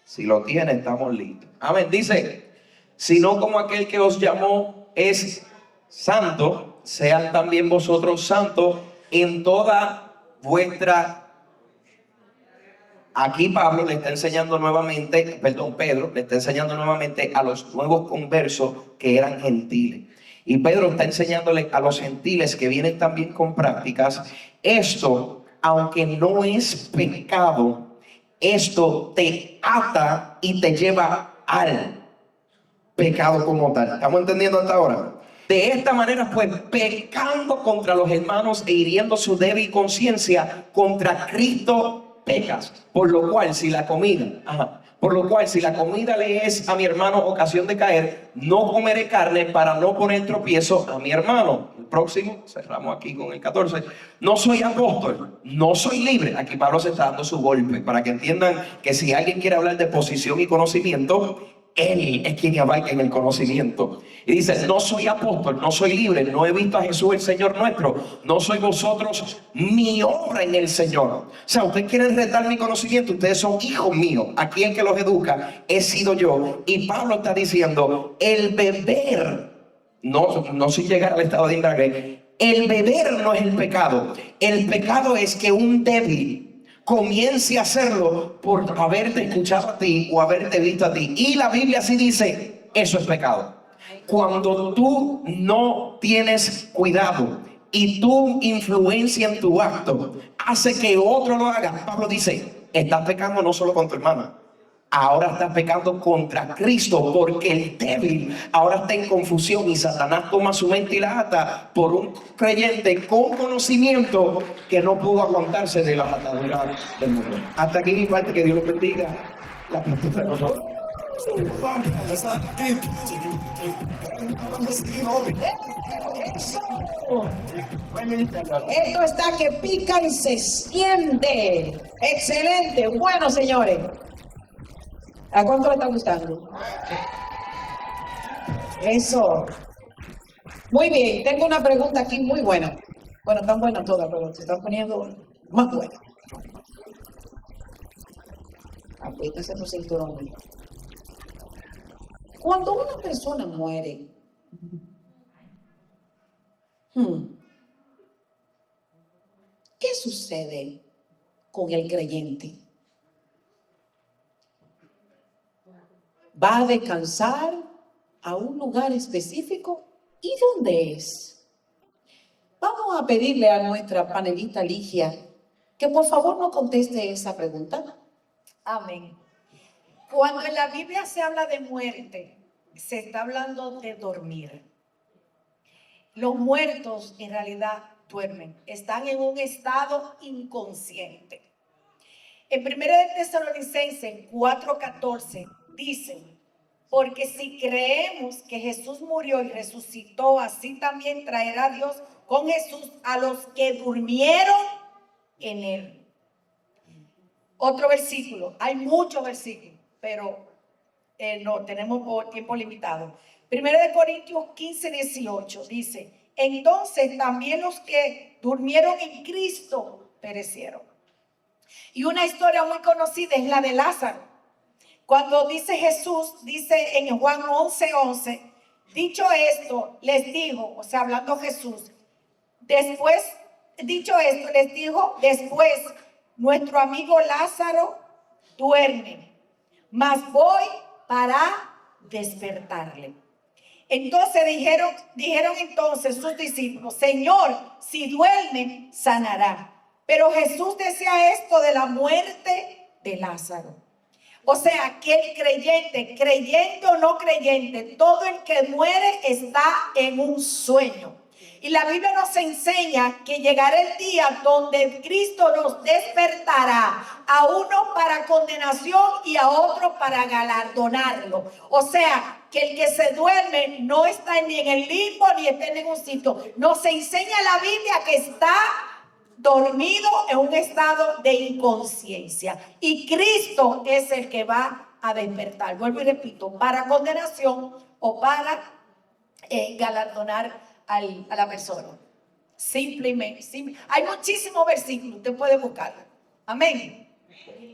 Si lo tiene, estamos listos. Amén. Dice, sino como aquel que os llamó es santo, sean también vosotros santos en toda vuestra. Aquí Pablo le está enseñando nuevamente, Pedro le está enseñando nuevamente a los nuevos conversos que eran gentiles. Y Pedro está enseñándole a los gentiles que vienen también con prácticas, esto, aunque no es pecado, esto te ata y te lleva al pecado como tal. ¿Estamos entendiendo hasta ahora? De esta manera, pues, pecando contra los hermanos e hiriendo su débil conciencia, contra Cristo pecas. Por lo cual, si la comida le es a mi hermano ocasión de caer, no comeré carne para no poner tropiezo a mi hermano. El próximo, cerramos aquí con el 14. No soy apóstol, no soy libre. Aquí Pablo se está dando su golpe para que entiendan que si alguien quiere hablar de posición y conocimiento, él es quien abarca en el conocimiento. Y dice, no soy apóstol, no soy libre, no he visto a Jesús el Señor nuestro, no soy vosotros mi obra en el Señor. O sea, ustedes quieren retar mi conocimiento, ustedes son hijos míos. Aquí el que los educa he sido yo. Y Pablo está diciendo, el beber, no sin llegar al estado de embriaguez, el beber no es el pecado. El pecado es que un débil comience a hacerlo por haberte escuchado a ti o haberte visto a ti. Y la Biblia sí dice, eso es pecado. Cuando tú no tienes cuidado y tu influencia en tu acto hace que otro lo haga, Pablo dice, estás pecando no solo con tu hermana, ahora estás pecando contra Cristo, porque el débil ahora está en confusión y Satanás toma su mente y la ata por un creyente con conocimiento que no pudo aguantarse de las ataduras del mundo. Hasta aquí mi parte, que Dios los bendiga. La pregunta de nosotros. Esto está que pica y se siente. Excelente. Bueno, señores. ¿A cuánto le está gustando? Eso. Muy bien, tengo una pregunta aquí muy buena. Bueno, tan buena todas, pero se están poniendo más buenas. Apriétese tu cinturón. Cuando una persona muere, ¿qué sucede con el creyente? ¿Va a descansar a un lugar específico? ¿Y dónde es? Vamos a pedirle a nuestra panelista Ligia que por favor nos conteste esa pregunta. Amén. Cuando en la Biblia se habla de muerte, se está hablando de dormir. Los muertos en realidad duermen, están en un estado inconsciente. En 1 Tesalonicenses 4:14 dice, porque si creemos que Jesús murió y resucitó, así también traerá Dios con Jesús a los que durmieron en él. Otro versículo, hay muchos versículos, pero no tenemos tiempo limitado. 1 Corintios 15:18 dice, entonces también los que durmieron en Cristo perecieron. Y una historia muy conocida es la de Lázaro. Cuando dice Jesús, dice en Juan 11:11, dicho esto, les dijo, o sea, hablando Jesús, después, nuestro amigo Lázaro duerme, mas voy para despertarle. Entonces dijeron entonces sus discípulos, Señor, si duerme, sanará. Pero Jesús decía esto de la muerte de Lázaro. O sea, que el creyente o no creyente, todo el que muere está en un sueño. Y la Biblia nos enseña que llegará el día donde Cristo nos despertará a uno para condenación y a otro para galardonarlo. O sea, que el que se duerme no está ni en el limbo ni está en ningún sitio. Nos enseña la Biblia que está dormido en un estado de inconsciencia. Y Cristo es el que va a despertar. Vuelvo y repito, para condenación o para galardonar a la persona. Simplemente. Hay muchísimos versículos, usted puede buscarlo. Amén.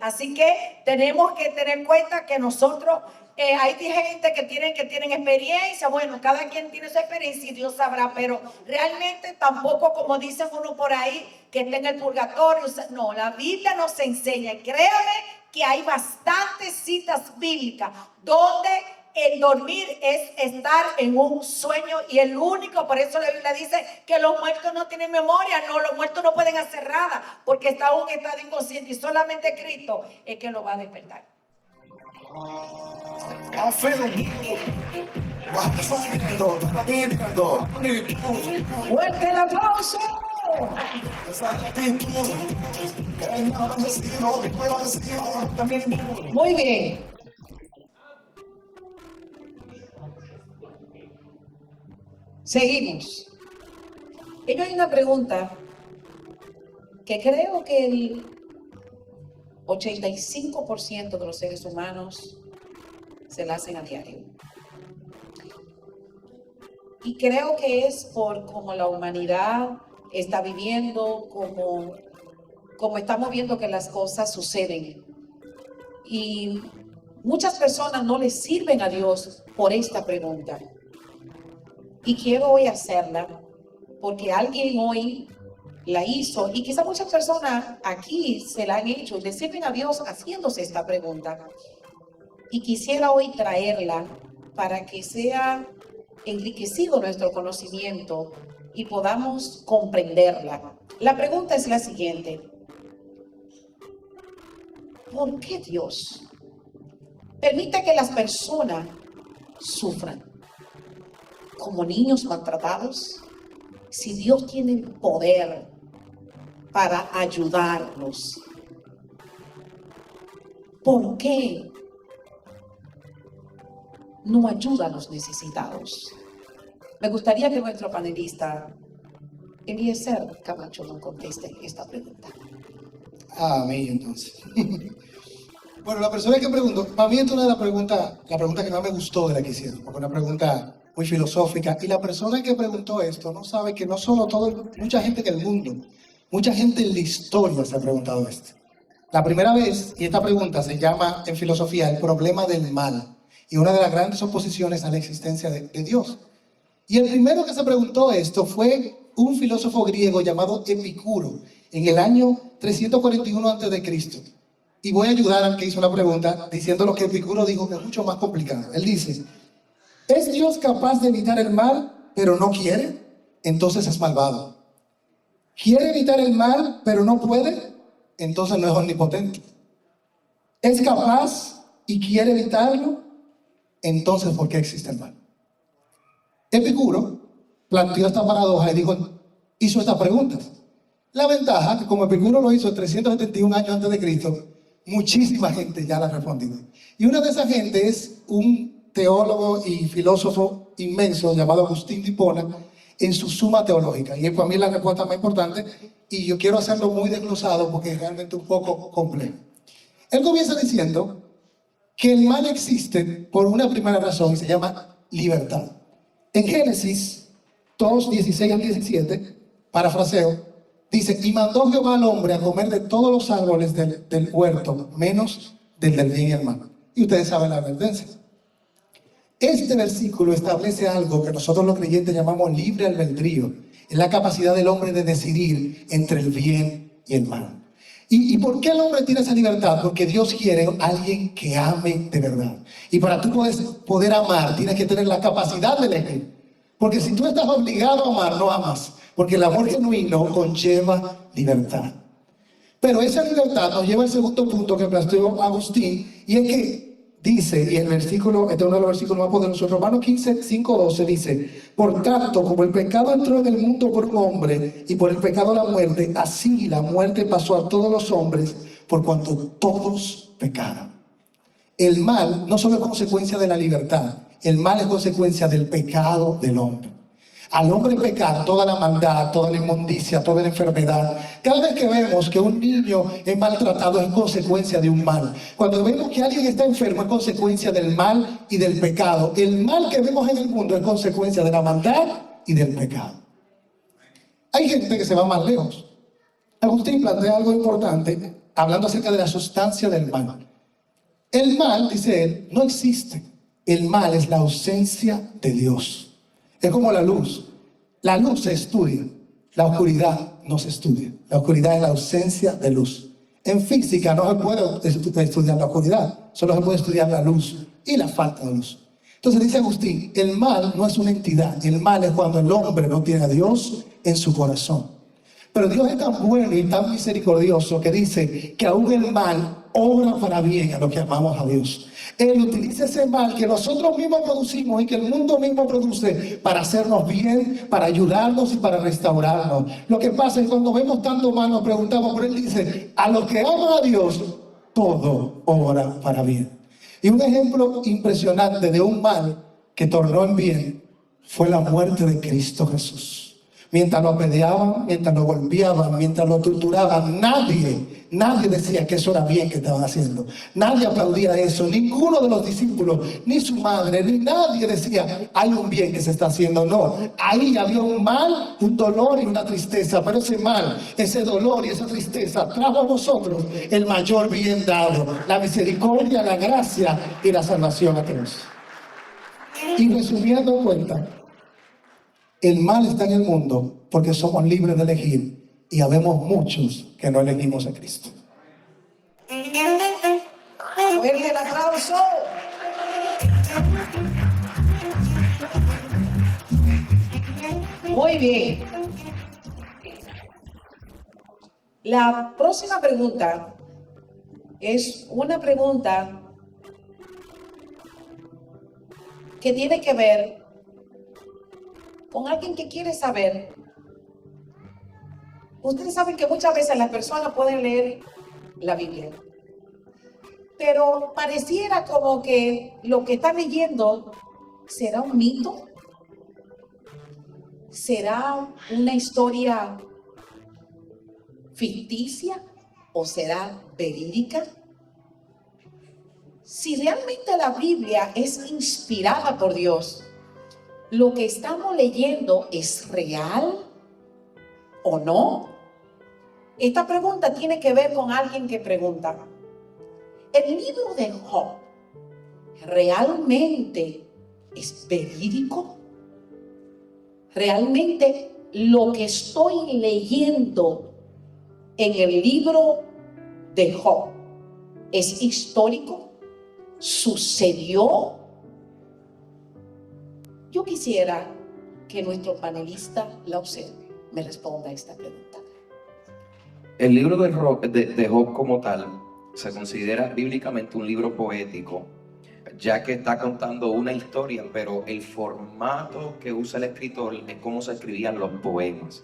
Así que tenemos que tener en cuenta que nosotros, hay gente que tienen experiencia. Bueno, cada quien tiene su experiencia y Dios sabrá, pero realmente tampoco, como dicen uno por ahí, que está en el purgatorio. No, la Biblia nos enseña, créame que hay bastantes citas bíblicas donde el dormir es estar en un sueño, y el único, por eso la Biblia dice que los muertos no tienen memoria. No, los muertos no pueden hacer nada porque está en un estado inconsciente, y solamente Cristo es que lo va a despertar. ¡Fuerte el aplauso! Muy bien. Seguimos. Y hay una pregunta que creo que el 85% de los seres humanos se la hacen a diario. Y creo que es por cómo la humanidad está viviendo, como estamos viendo que las cosas suceden. Y muchas personas no les sirven a Dios por esta pregunta. Y quiero hoy hacerla porque alguien hoy la hizo, y quizá muchas personas aquí se la han hecho y le sirven a Dios haciéndose esta pregunta. Y quisiera hoy traerla para que sea enriquecido nuestro conocimiento y podamos comprenderla. La pregunta es la siguiente: ¿por qué Dios permite que las personas sufran como niños maltratados, si Dios tiene el poder para ayudarlos? ¿Por qué no ayuda a los necesitados? Me gustaría que nuestro panelista Eliezer Camacho nos conteste esta pregunta. A mí, entonces. Bueno, la persona que preguntó, para mí es una de las preguntas, la pregunta que más me gustó de la que hicieron, porque es una pregunta muy filosófica. Y la persona que preguntó esto no sabe que no solo mucha gente en el mundo, mucha gente en la historia se ha preguntado esto. La primera vez, y esta pregunta se llama en filosofía el problema del mal, y una de las grandes oposiciones a la existencia de Dios. Y el primero que se preguntó esto fue un filósofo griego llamado Epicuro, en el año 341 a.C. Y voy a ayudar al que hizo la pregunta diciendo lo que Epicuro dijo, que es mucho más complicado. Él dice: ¿es Dios capaz de evitar el mal, pero no quiere? Entonces es malvado. ¿Quiere evitar el mal, pero no puede? Entonces no es omnipotente. ¿Es capaz y quiere evitarlo? Entonces, ¿por qué existe el mal? Epicuro planteó esta paradoja y hizo estas preguntas. La ventaja, que como Epicuro lo hizo 371 años antes de Cristo, muchísima gente ya la ha respondido. Y una de esas gente es un teólogo y filósofo inmenso llamado Agustín de Hipona, en su Suma Teológica. Y para mí es la respuesta más importante, y yo quiero hacerlo muy desglosado porque es realmente un poco complejo. Él comienza diciendo que el mal existe por una primera razón, y se llama libertad. En Génesis 2, 16 al 17, parafraseo, dice: y mandó Jehová al hombre a comer de todos los árboles del huerto, menos del bien y el mal. Y ustedes saben la advertencia. Este versículo establece algo que nosotros los creyentes llamamos libre albedrío. Es la capacidad del hombre de decidir entre el bien y el mal. ¿Y por qué el hombre tiene esa libertad? Porque Dios quiere a alguien que ame de verdad. Y para tú poder amar, tienes que tener la capacidad de elegir. Porque si tú estás obligado a amar, no amas. Porque el amor genuino conlleva libertad. Pero esa libertad nos lleva al segundo punto que planteó Agustín, y es que dice, y el versículo, este es uno de los versículos más poderosos, Romanos 15, 5, 12 dice: por tanto, como el pecado entró en el mundo por un hombre, y por el pecado la muerte, así la muerte pasó a todos los hombres, por cuanto todos pecaron. El mal no solo es consecuencia de la libertad, el mal es consecuencia del pecado del hombre. Al hombre pecar, toda la maldad, toda la inmundicia, toda la enfermedad. Cada vez que vemos que un niño es maltratado es consecuencia de un mal. Cuando vemos que alguien está enfermo es consecuencia del mal y del pecado. El mal que vemos en el mundo es consecuencia de la maldad y del pecado. Hay gente que se va más lejos. Agustín plantea algo importante hablando acerca de la sustancia del mal. El mal, dice él, no existe. El mal es la ausencia de Dios. Es como la luz. La luz se estudia, la oscuridad no se estudia. La oscuridad es la ausencia de luz. En física no se puede estudiar la oscuridad, solo se puede estudiar la luz y la falta de luz. Entonces dice Agustín, el mal no es una entidad, el mal es cuando el hombre no tiene a Dios en su corazón. Pero Dios es tan bueno y tan misericordioso que dice que aún el mal obra para bien a los que amamos a Dios. Él utiliza ese mal que nosotros mismos producimos y que el mundo mismo produce para hacernos bien, para ayudarnos y para restaurarnos. Lo que pasa es que cuando vemos tanto mal nos preguntamos, pero Él dice, a los que aman a Dios, todo obra para bien. Y un ejemplo impresionante de un mal que tornó en bien fue la muerte de Cristo Jesús. Mientras lo apedreaban, mientras lo golpeaban, mientras lo torturaban, nadie decía que eso era bien que estaban haciendo. Nadie aplaudía eso. Ninguno de los discípulos, ni su madre, ni nadie decía, hay un bien que se está haciendo. No, ahí había un mal, un dolor y una tristeza. Pero ese mal, ese dolor y esa tristeza trajo a nosotros el mayor bien dado, la misericordia, la gracia y la salvación a Dios. Y resumiendo cuenta, el mal está en el mundo porque somos libres de elegir y habemos muchos que no elegimos a Cristo. Fuerte el aplauso. Muy bien. La próxima pregunta es una pregunta que tiene que ver con alguien que quiere saber. Ustedes saben que muchas veces las personas pueden leer la Biblia, pero pareciera como que lo que están leyendo será un mito, será una historia ficticia o será verídica. Si realmente la Biblia es inspirada por Dios, ¿lo que estamos leyendo es real o no? Esta pregunta tiene que ver con alguien que pregunta, ¿el libro de Job realmente es verídico? ¿Realmente lo que estoy leyendo en el libro de Job es histórico? ¿Sucedió? Yo quisiera que nuestro panelista la observe, me responda a esta pregunta. El libro de Job como tal se considera bíblicamente un libro poético, ya que está contando una historia, pero el formato que usa el escritor es cómo se escribían los poemas.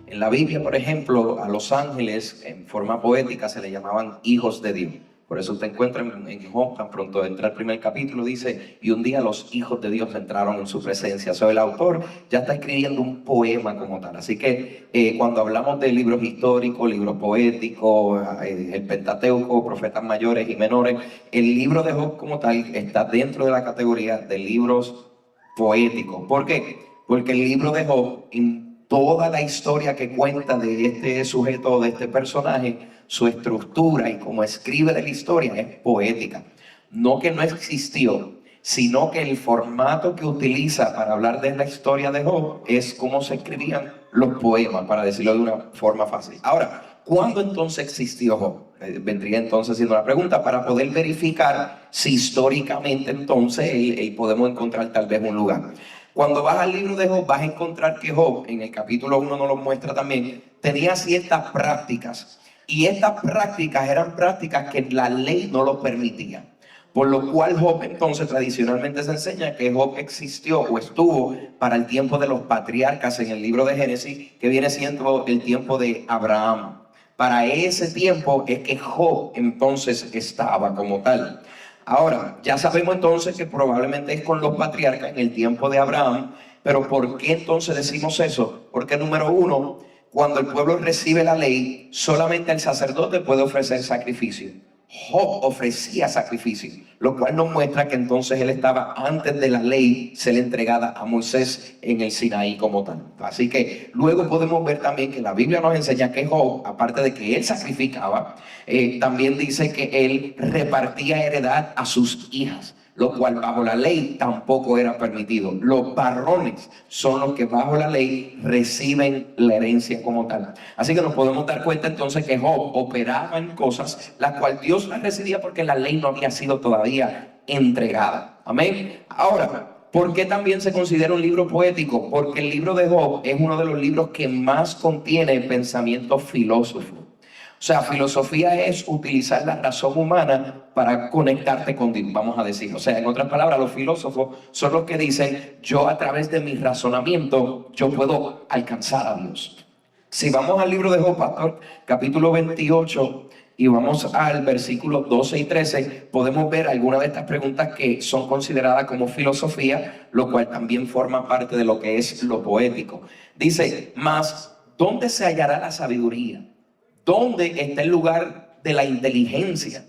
En la Biblia, por ejemplo, a los ángeles en forma poética se le llamaban hijos de Dios. Por eso usted encuentra en Job, tan pronto entra el primer capítulo, dice, y un día los hijos de Dios entraron en su presencia. O sea, el autor ya está escribiendo un poema como tal. Así que cuando hablamos de libros históricos, libros poéticos, el Pentateuco, profetas mayores y menores, el libro de Job como tal está dentro de la categoría de libros poéticos. ¿Por qué? Porque el libro de Job, en toda la historia que cuenta de este sujeto, de este personaje, su estructura y cómo escribe de la historia es poética. No que no existió, sino que el formato que utiliza para hablar de la historia de Job es cómo se escribían los poemas, para decirlo de una forma fácil. Ahora, ¿cuándo entonces existió Job? Vendría entonces siendo la pregunta para poder verificar si históricamente entonces podemos encontrar tal vez un lugar. Cuando vas al libro de Job vas a encontrar que Job, en el capítulo 1 nos lo muestra también, tenía ciertas prácticas. Y estas prácticas eran prácticas que la ley no lo permitía. Por lo cual Job entonces tradicionalmente se enseña que Job existió o estuvo para el tiempo de los patriarcas en el libro de Génesis, que viene siendo el tiempo de Abraham. Para ese tiempo es que Job entonces estaba como tal. Ahora, ya sabemos entonces que probablemente es con los patriarcas en el tiempo de Abraham, pero ¿por qué entonces decimos eso? Porque número uno, cuando el pueblo recibe la ley, solamente el sacerdote puede ofrecer sacrificio. Job ofrecía sacrificio, lo cual nos muestra que entonces él estaba antes de la ley ser entregada a Moisés en el Sinaí como tal. Así que luego podemos ver también que la Biblia nos enseña que Job, aparte de que él sacrificaba, también dice que él repartía heredad a sus hijas, lo cual bajo la ley tampoco era permitido. Los varones son los que bajo la ley reciben la herencia como tal. Así que nos podemos dar cuenta entonces que Job operaba en cosas las cuales Dios las recibía porque la ley no había sido todavía entregada. Amén. Ahora, ¿por qué también se considera un libro poético? Porque el libro de Job es uno de los libros que más contiene pensamiento filósofo. O sea, filosofía es utilizar la razón humana para conectarte con Dios, vamos a decir. O sea, en otras palabras, los filósofos son los que dicen, yo a través de mi razonamiento, yo puedo alcanzar a Dios. Si vamos al libro de Job, pastor, capítulo 28, y vamos al versículo 12 y 13, podemos ver algunas de estas preguntas que son consideradas como filosofía, lo cual también forma parte de lo que es lo poético. Dice, mas, ¿dónde se hallará la sabiduría? ¿Dónde está el lugar de la inteligencia?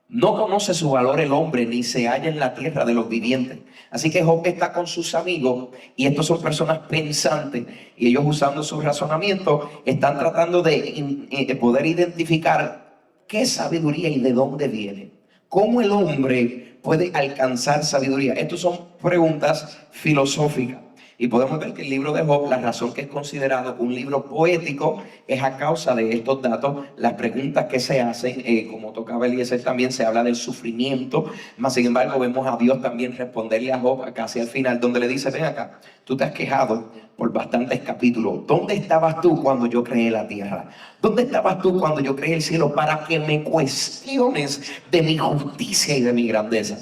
No conoce su valor el hombre, ni se halla en la tierra de los vivientes. Así que Job está con sus amigos, y estos son personas pensantes, y ellos, usando su razonamiento, están tratando de poder identificar qué sabiduría y de dónde viene. ¿Cómo el hombre puede alcanzar sabiduría? Estas son preguntas filosóficas. Y podemos ver que el libro de Job, la razón que es considerado un libro poético es a causa de estos datos. Las preguntas que se hacen, como tocaba Eliezer, también se habla del sufrimiento. Mas sin embargo vemos a Dios también responderle a Job casi al final, donde le dice, ven acá, tú te has quejado por bastantes capítulos. ¿Dónde estabas tú cuando yo creé la tierra? ¿Dónde estabas tú cuando yo creé el cielo para que me cuestiones de mi justicia y de mi grandeza?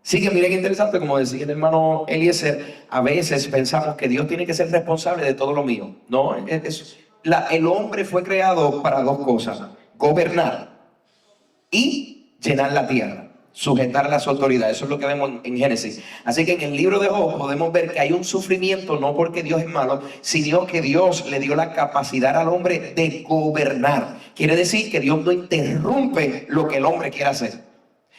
Sí, que miren qué interesante, como decía el hermano Eliezer, a veces pensamos que Dios tiene que ser responsable de todo lo mío. No, el hombre fue creado para dos cosas: gobernar y llenar la tierra, sujetar a las autoridades. Eso es lo que vemos en Génesis. Así que en el libro de Job podemos ver que hay un sufrimiento, no porque Dios es malo, sino que Dios le dio la capacidad al hombre de gobernar. Quiere decir que Dios no interrumpe lo que el hombre quiere hacer.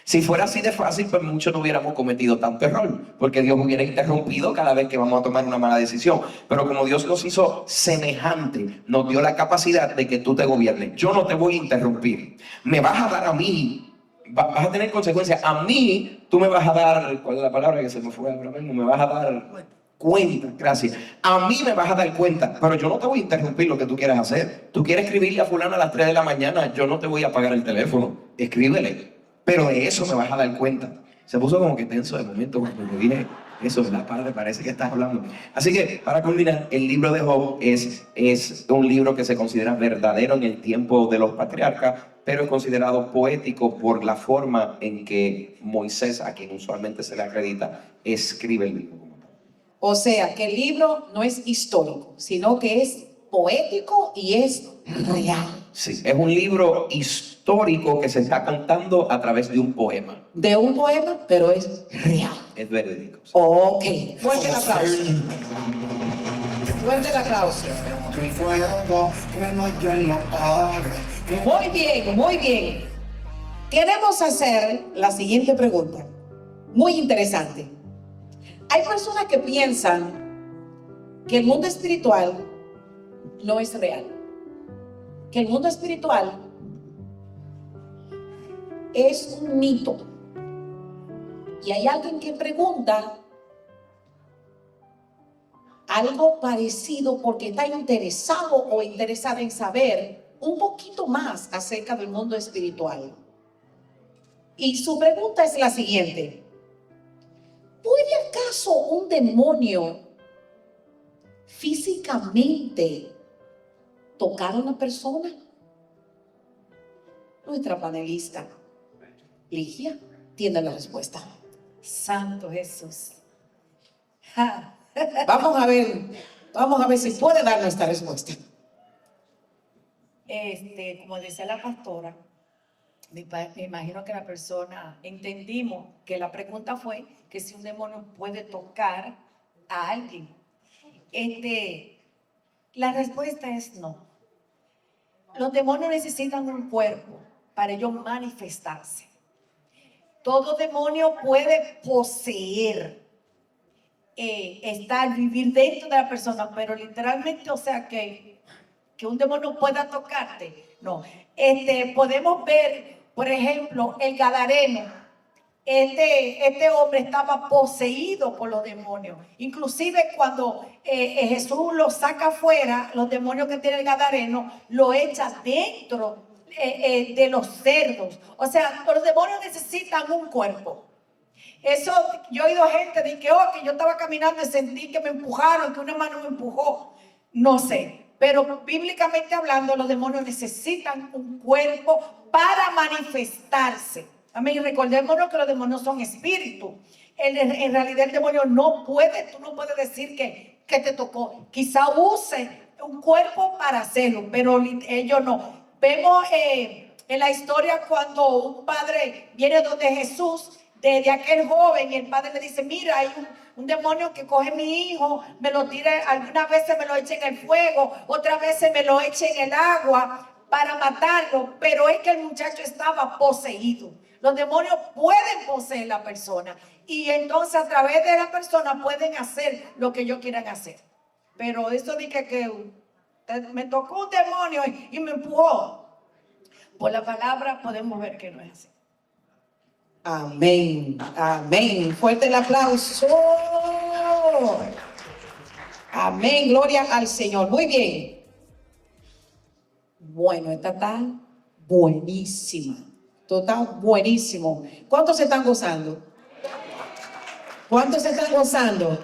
Si fuera así de fácil, pues muchos no hubiéramos cometido tanto error, porque Dios hubiera interrumpido cada vez que vamos a tomar una mala decisión. Pero como Dios nos hizo semejante, nos dio la capacidad de que tú te gobiernes. Yo no te voy a interrumpir. Me vas a dar a mí, vas a tener consecuencias. A mí, tú me vas a dar, ¿cuál es la palabra que se me fue ahora mismo? Me vas a dar cuenta, gracias. A mí me vas a dar cuenta, pero yo no te voy a interrumpir lo que tú quieras hacer. Tú quieres escribirle a fulano a las 3 de la mañana, yo no te voy a apagar el teléfono. Escríbele. Pero de eso me vas a dar cuenta. Se puso como que tenso de momento cuando le dije eso, ¿verdad, padre? Parece que estás hablando. Así que, para culminar, el libro de Job es un libro que se considera verdadero en el tiempo de los patriarcas, pero es considerado poético por la forma en que Moisés, a quien usualmente se le acredita, escribe el libro. O sea, que el libro no es histórico, sino que es poético y es real. Sí, es un libro histórico que se está contando a través de un poema. De un poema, pero es real. Es verídico. Sí. Ok, fuerte el aplauso. Fuerte el aplauso. Muy bien, muy bien. Queremos hacer la siguiente pregunta, muy interesante. Hay personas que piensan que el mundo espiritual no es real, que el mundo espiritual es un mito. Y hay alguien que pregunta algo parecido porque está interesado o interesada en saber un poquito más acerca del mundo espiritual. Y su pregunta es la siguiente: ¿puede acaso un demonio físicamente tocar a una persona? Nuestra panelista Ligia tiene la respuesta. Santo Jesús. Ja. Vamos a ver si puede darnos esta respuesta. Como decía la pastora, me imagino que la persona, entendimos que la pregunta fue que si un demonio puede tocar a alguien. La respuesta es no. Los demonios necesitan un cuerpo para ellos manifestarse. Todo demonio puede poseer, vivir dentro de la persona, pero literalmente, o sea, que un demonio pueda tocarte, no. Podemos ver, por ejemplo, el Gadareno. Este hombre estaba poseído por los demonios. Inclusive cuando Jesús lo saca afuera, los demonios que tiene el Gadareno, lo echa dentro de los cerdos. O sea, los demonios necesitan un cuerpo. Eso, yo he oído gente de que yo estaba caminando y sentí que me empujaron, que una mano me empujó. No sé, pero bíblicamente hablando, los demonios necesitan un cuerpo para manifestarse. Amén. Recordémonos que los demonios son espíritus. En realidad el demonio tú no puedes decir que te tocó. Quizá use un cuerpo para hacerlo, pero ellos no. Vemos en la historia cuando un padre viene donde Jesús, de aquel joven, y el padre le dice, mira, hay un demonio que coge a mi hijo, me lo tira, algunas veces me lo echa en el fuego, otras veces me lo echa en el agua para matarlo, pero es que el muchacho estaba poseído. Los demonios pueden poseer a la persona y entonces a través de la persona pueden hacer lo que ellos quieran hacer. Pero eso de que me tocó un demonio y me empujó, por la palabra podemos ver que no es así. Amén, amén. Fuerte el aplauso. Amén, gloria al Señor. Muy bien. Bueno, esta está buenísima. Esto está buenísimo. ¿Cuántos se están gozando? ¿Cuántos se están gozando?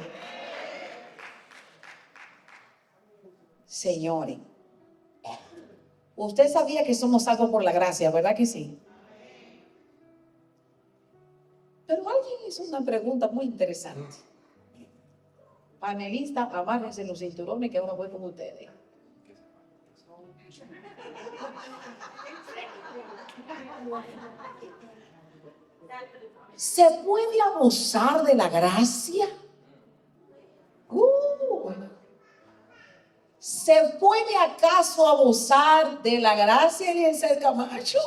Señores, usted sabía que somos salvos por la gracia, ¿verdad que sí? Pero alguien hizo una pregunta muy interesante. Panelistas, amárrense los cinturones que ahora voy con ustedes. ¿Se puede abusar de la gracia? ¿Se puede acaso abusar de la gracia, Eliezer Camacho?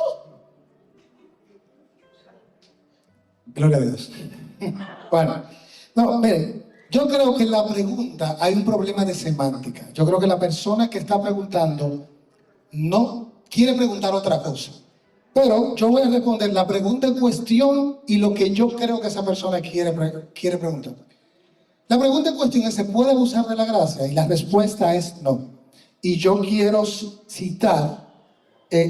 Gloria a Dios. Bueno, no, miren, yo creo que en la pregunta hay un problema de semántica. Yo creo que la persona que está preguntando no quiere preguntar otra cosa. Pero yo voy a responder la pregunta en cuestión y lo que yo creo que esa persona quiere preguntar. La pregunta en cuestión es, ¿se puede abusar de la gracia? Y la respuesta es no. Y yo quiero citar,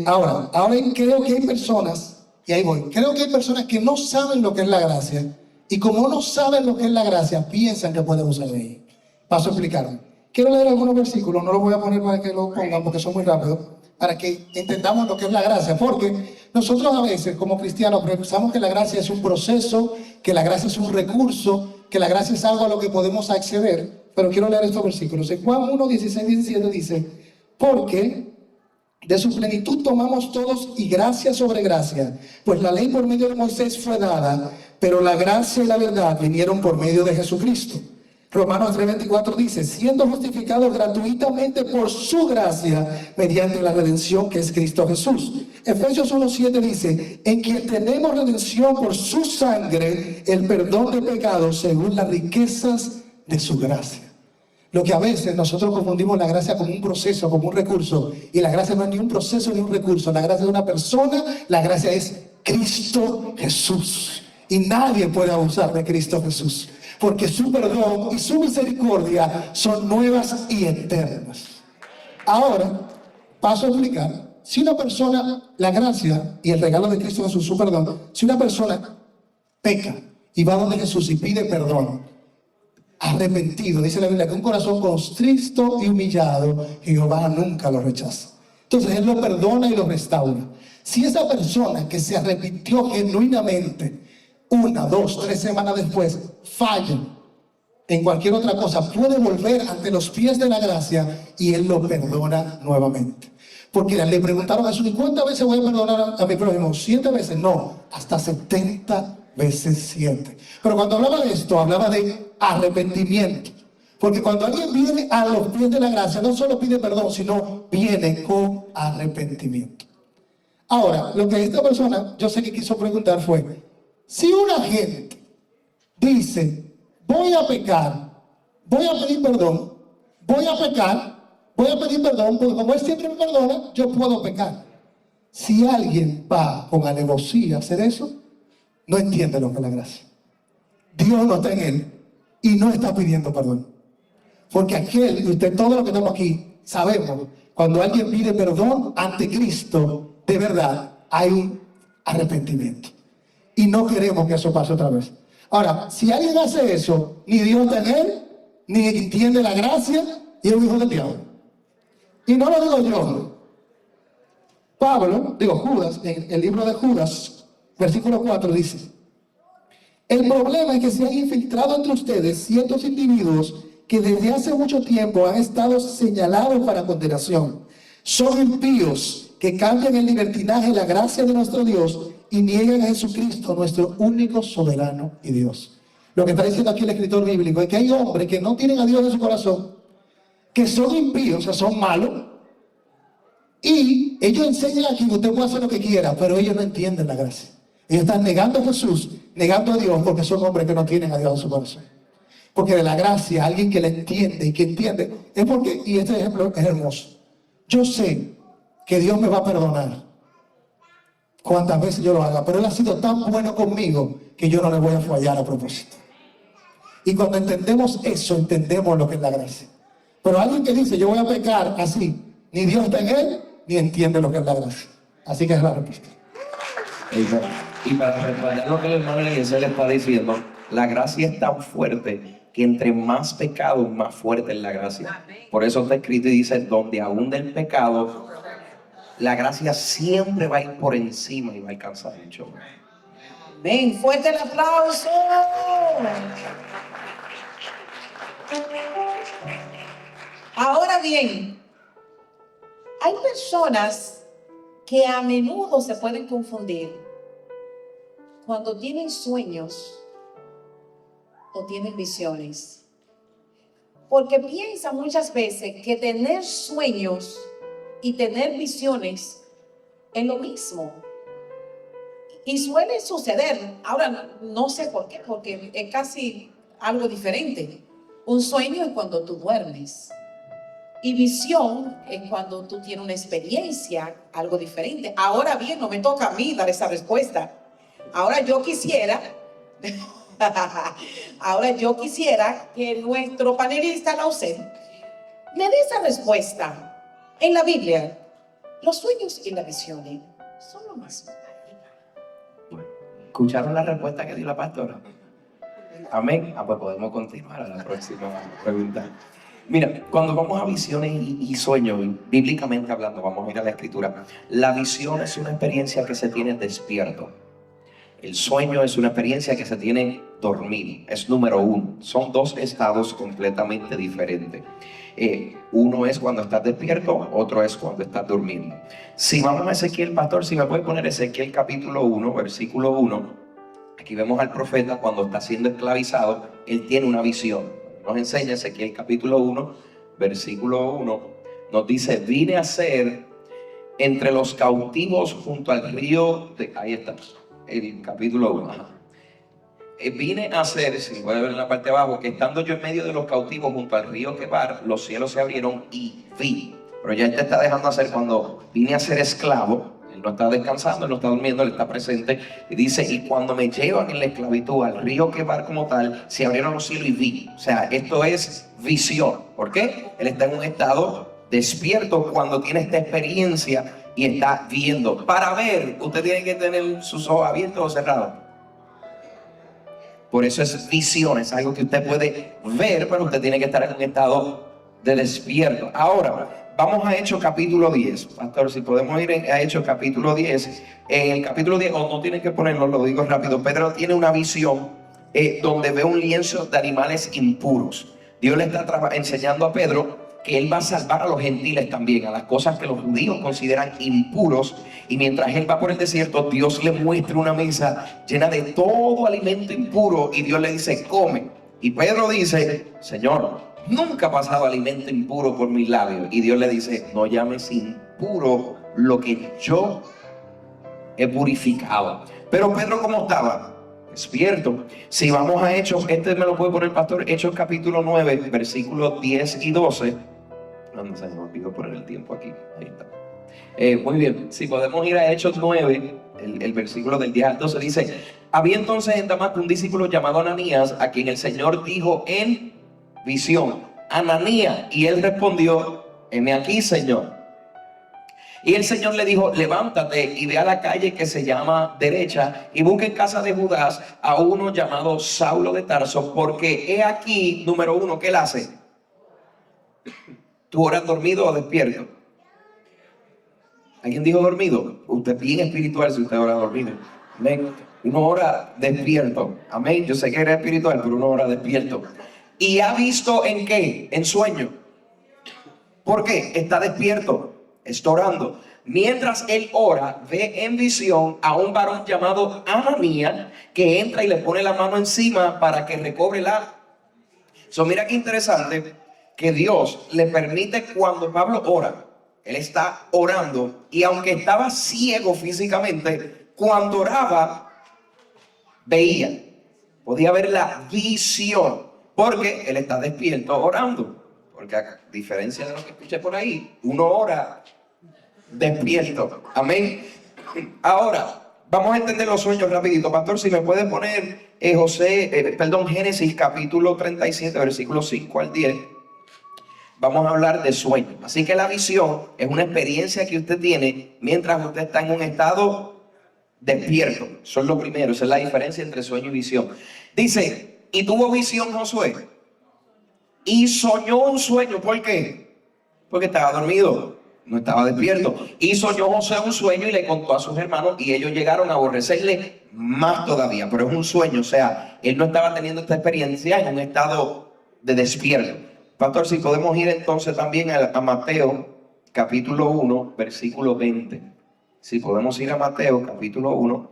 ahora creo que hay personas, y ahí voy, creo que hay personas que no saben lo que es la gracia, y como no saben lo que es la gracia, piensan que pueden abusar de ella. Paso a explicarme. Quiero leer algunos versículos, no los voy a poner para que lo pongan porque son muy rápidos, para que entendamos lo que es la gracia, porque nosotros a veces como cristianos pensamos que la gracia es un proceso, que la gracia es un recurso, que la gracia es algo a lo que podemos acceder, pero quiero leer estos versículos. En Juan 1, 16, 17 dice, porque de su plenitud tomamos todos y gracia sobre gracia, pues la ley por medio de Moisés fue dada, pero la gracia y la verdad vinieron por medio de Jesucristo. Romanos 3:24 dice, siendo justificados gratuitamente por su gracia, mediante la redención que es Cristo Jesús. Efesios 1:7 dice, en quien tenemos redención por su sangre, el perdón de pecados según las riquezas de su gracia. Lo que a veces nosotros confundimos la gracia como un proceso, como un recurso, y la gracia no es ni un proceso ni un recurso, la gracia es una persona, la gracia es Cristo Jesús. Y nadie puede abusar de Cristo Jesús, porque su perdón y su misericordia son nuevas y eternas. Ahora, paso a explicar, si una persona, la gracia y el regalo de Cristo Jesús, su perdón, si una persona peca y va donde Jesús y pide perdón, arrepentido, dice la Biblia que un corazón constrito y humillado, Jehová nunca lo rechaza. Entonces Él lo perdona y lo restaura. Si esa persona que se arrepintió genuinamente 1, 2, 3 semanas después falla en cualquier otra cosa, puede volver ante los pies de la gracia y Él lo perdona nuevamente. Porque le preguntaron a Jesús, ¿y cuántas veces voy a perdonar a mi prójimo? 7 veces, no, hasta 70 veces 7. Pero cuando hablaba de esto, hablaba de arrepentimiento. Porque cuando alguien viene a los pies de la gracia, no solo pide perdón, sino viene con arrepentimiento. Ahora, lo que esta persona, yo sé que quiso preguntar fue, si una gente dice, voy a pecar, voy a pedir perdón, voy a pecar, voy a pedir perdón, porque como Él siempre me perdona, yo puedo pecar. Si alguien va con alevosía a hacer eso, no entiende lo que es la gracia. Dios no está en él y no está pidiendo perdón. Porque aquel, y usted, todos los que estamos aquí, sabemos, cuando alguien pide perdón ante Cristo, de verdad, hay arrepentimiento. Y no queremos que eso pase otra vez. Ahora, si alguien hace eso, ni Dios está en él, ni entiende la gracia, y es un hijo del diablo. Y no lo digo yo. Judas, en el libro de Judas, versículo 4 dice, el problema es que se han infiltrado entre ustedes ciertos individuos que desde hace mucho tiempo han estado señalados para condenación. Son impíos que cambian el libertinaje la gracia de nuestro Dios y niegan a Jesucristo, nuestro único soberano y Dios. Lo que está diciendo aquí el escritor bíblico es que hay hombres que no tienen a Dios en su corazón, que son impíos, o sea, son malos, y ellos enseñan aquí que usted puede hacer lo que quiera, pero ellos no entienden la gracia. Ellos están negando a Jesús, negando a Dios, porque son hombres que no tienen a Dios en su corazón. Porque de la gracia, alguien que la entiende y que entiende, es porque, y este ejemplo es hermoso, yo sé que Dios me va a perdonar cuantas veces yo lo haga, pero Él ha sido tan bueno conmigo que yo no le voy a fallar a propósito. Y cuando entendemos eso, entendemos lo que es la gracia. Pero alguien que dice, yo voy a pecar así, ni Dios está en él, ni entiende lo que es la gracia. Así que es la respuesta. Y para responder lo que el hermano Eliezer le está diciendo, la gracia es tan fuerte que entre más pecado, más fuerte es la gracia. Por eso está escrito y dice, donde abunda el pecado, la gracia siempre va a ir por encima y va a alcanzar mucho más. Ven, fuerte el aplauso. Ahora bien, hay personas que a menudo se pueden confundir cuando tienen sueños o tienen visiones. Porque piensan muchas veces que tener sueños y tener visiones es lo mismo. Y suele suceder. Ahora no sé por qué, porque es casi algo diferente. Un sueño es cuando tú duermes. Y visión es cuando tú tienes una experiencia, algo diferente. Ahora bien, no me toca a mí dar esa respuesta. Ahora yo quisiera que nuestro panelista Lausen me dé esa respuesta. En la Biblia, los sueños y las visiones son lo mismo. ¿Escucharon la respuesta que dio la pastora? Amén. Pues podemos continuar a la próxima pregunta. Mira, cuando vamos a visiones y sueños, bíblicamente hablando, vamos a ir a la escritura. La visión es una experiencia que se tiene despierto. El sueño es una experiencia que se tiene dormido. Es número uno. Son dos estados completamente diferentes. Uno es cuando estás despierto, otro es cuando estás durmiendo. Si vamos a Ezequiel, pastor, si me puede poner Ezequiel capítulo 1, versículo 1. Aquí vemos al profeta cuando está siendo esclavizado, él tiene una visión. Nos enseña Ezequiel capítulo 1, versículo 1. Nos dice, vine a ser entre los cautivos junto al río de... Ahí está, el capítulo 1. Vine a ser, si puede ver en la parte de abajo, que estando yo en medio de los cautivos junto al río Quebar, los cielos se abrieron y vi. Pero ya él te está dejando hacer cuando vine a ser esclavo. Él no está descansando, él no está durmiendo, él está presente. Y dice, y cuando me llevan en la esclavitud al río Quebar como tal, se abrieron los cielos y vi. O sea, esto es visión. ¿Por qué? Él está en un estado despierto cuando tiene esta experiencia y está viendo. Para ver, usted tiene que tener sus ojos abiertos o cerrados. Por eso es visión, es algo que usted puede ver, pero usted tiene que estar en un estado de despierto. Ahora, vamos a Hechos capítulo 10. Pastor, si podemos ir a Hechos capítulo 10. En el capítulo 10, o no tienen que ponerlo, lo digo rápido. Pedro tiene una visión donde ve un lienzo de animales impuros. Dios le está enseñando a Pedro que él va a salvar a los gentiles también, a las cosas que los judíos consideran impuros. Y mientras él va por el desierto, Dios le muestra una mesa llena de todo alimento impuro y Dios le dice, come. Y Pedro dice, Señor, nunca ha pasado alimento impuro por mis labios. Y Dios le dice, no llames impuro lo que yo he purificado. Pero Pedro, ¿cómo estaba? Despierto. Si vamos a Hechos, este me lo puede poner el pastor, Hechos capítulo 9, versículos 10 y 12. No se me olvidó poner el tiempo aquí. Ahí está. Muy bien, si podemos ir a Hechos 9, el versículo del 10 al 12 dice, había entonces en Damasco un discípulo llamado Ananías, a quien el Señor dijo en visión, Ananías, y él respondió, heme aquí, Señor. Y el Señor le dijo, levántate y ve a la calle que se llama Derecha y busca en casa de Judas a uno llamado Saulo de Tarso, porque he aquí, número uno, ¿qué él hace? ¿Tú oras dormido o despierto? ¿Alguien dijo dormido? Usted es bien espiritual si usted ora dormido. Amén. Uno ora despierto. Amén. Yo sé que eres espiritual, pero uno ora despierto. ¿Y ha visto en qué? En sueño. ¿Por qué? Está despierto. Está orando. Mientras él ora, ve en visión a un varón llamado Ananías que entra y le pone la mano encima para que recobre la... Mira qué interesante que Dios le permite cuando Pablo ora, él está orando y aunque estaba ciego físicamente, cuando oraba, veía, podía ver la visión, porque él está despierto orando. Porque a diferencia de lo que escuché por ahí, uno ora despierto. Amén. Ahora, vamos a entender los sueños rapidito. Pastor, si me puede poner Génesis capítulo 37, versículos 5 al 10. Vamos a hablar de sueños. Así que la visión es una experiencia que usted tiene mientras usted está en un estado despierto. Eso es lo primero, esa es la diferencia entre sueño y visión. Dice, y tuvo visión Josué y soñó un sueño. ¿Por qué? Porque estaba dormido, no estaba despierto. Y soñó Josué un sueño y le contó a sus hermanos y ellos llegaron a aborrecerle más todavía. Pero es un sueño, o sea, él no estaba teniendo esta experiencia en un estado de despierto. Pastor, si podemos ir entonces también a Mateo capítulo 1, versículo 20. Si podemos ir a Mateo capítulo 1,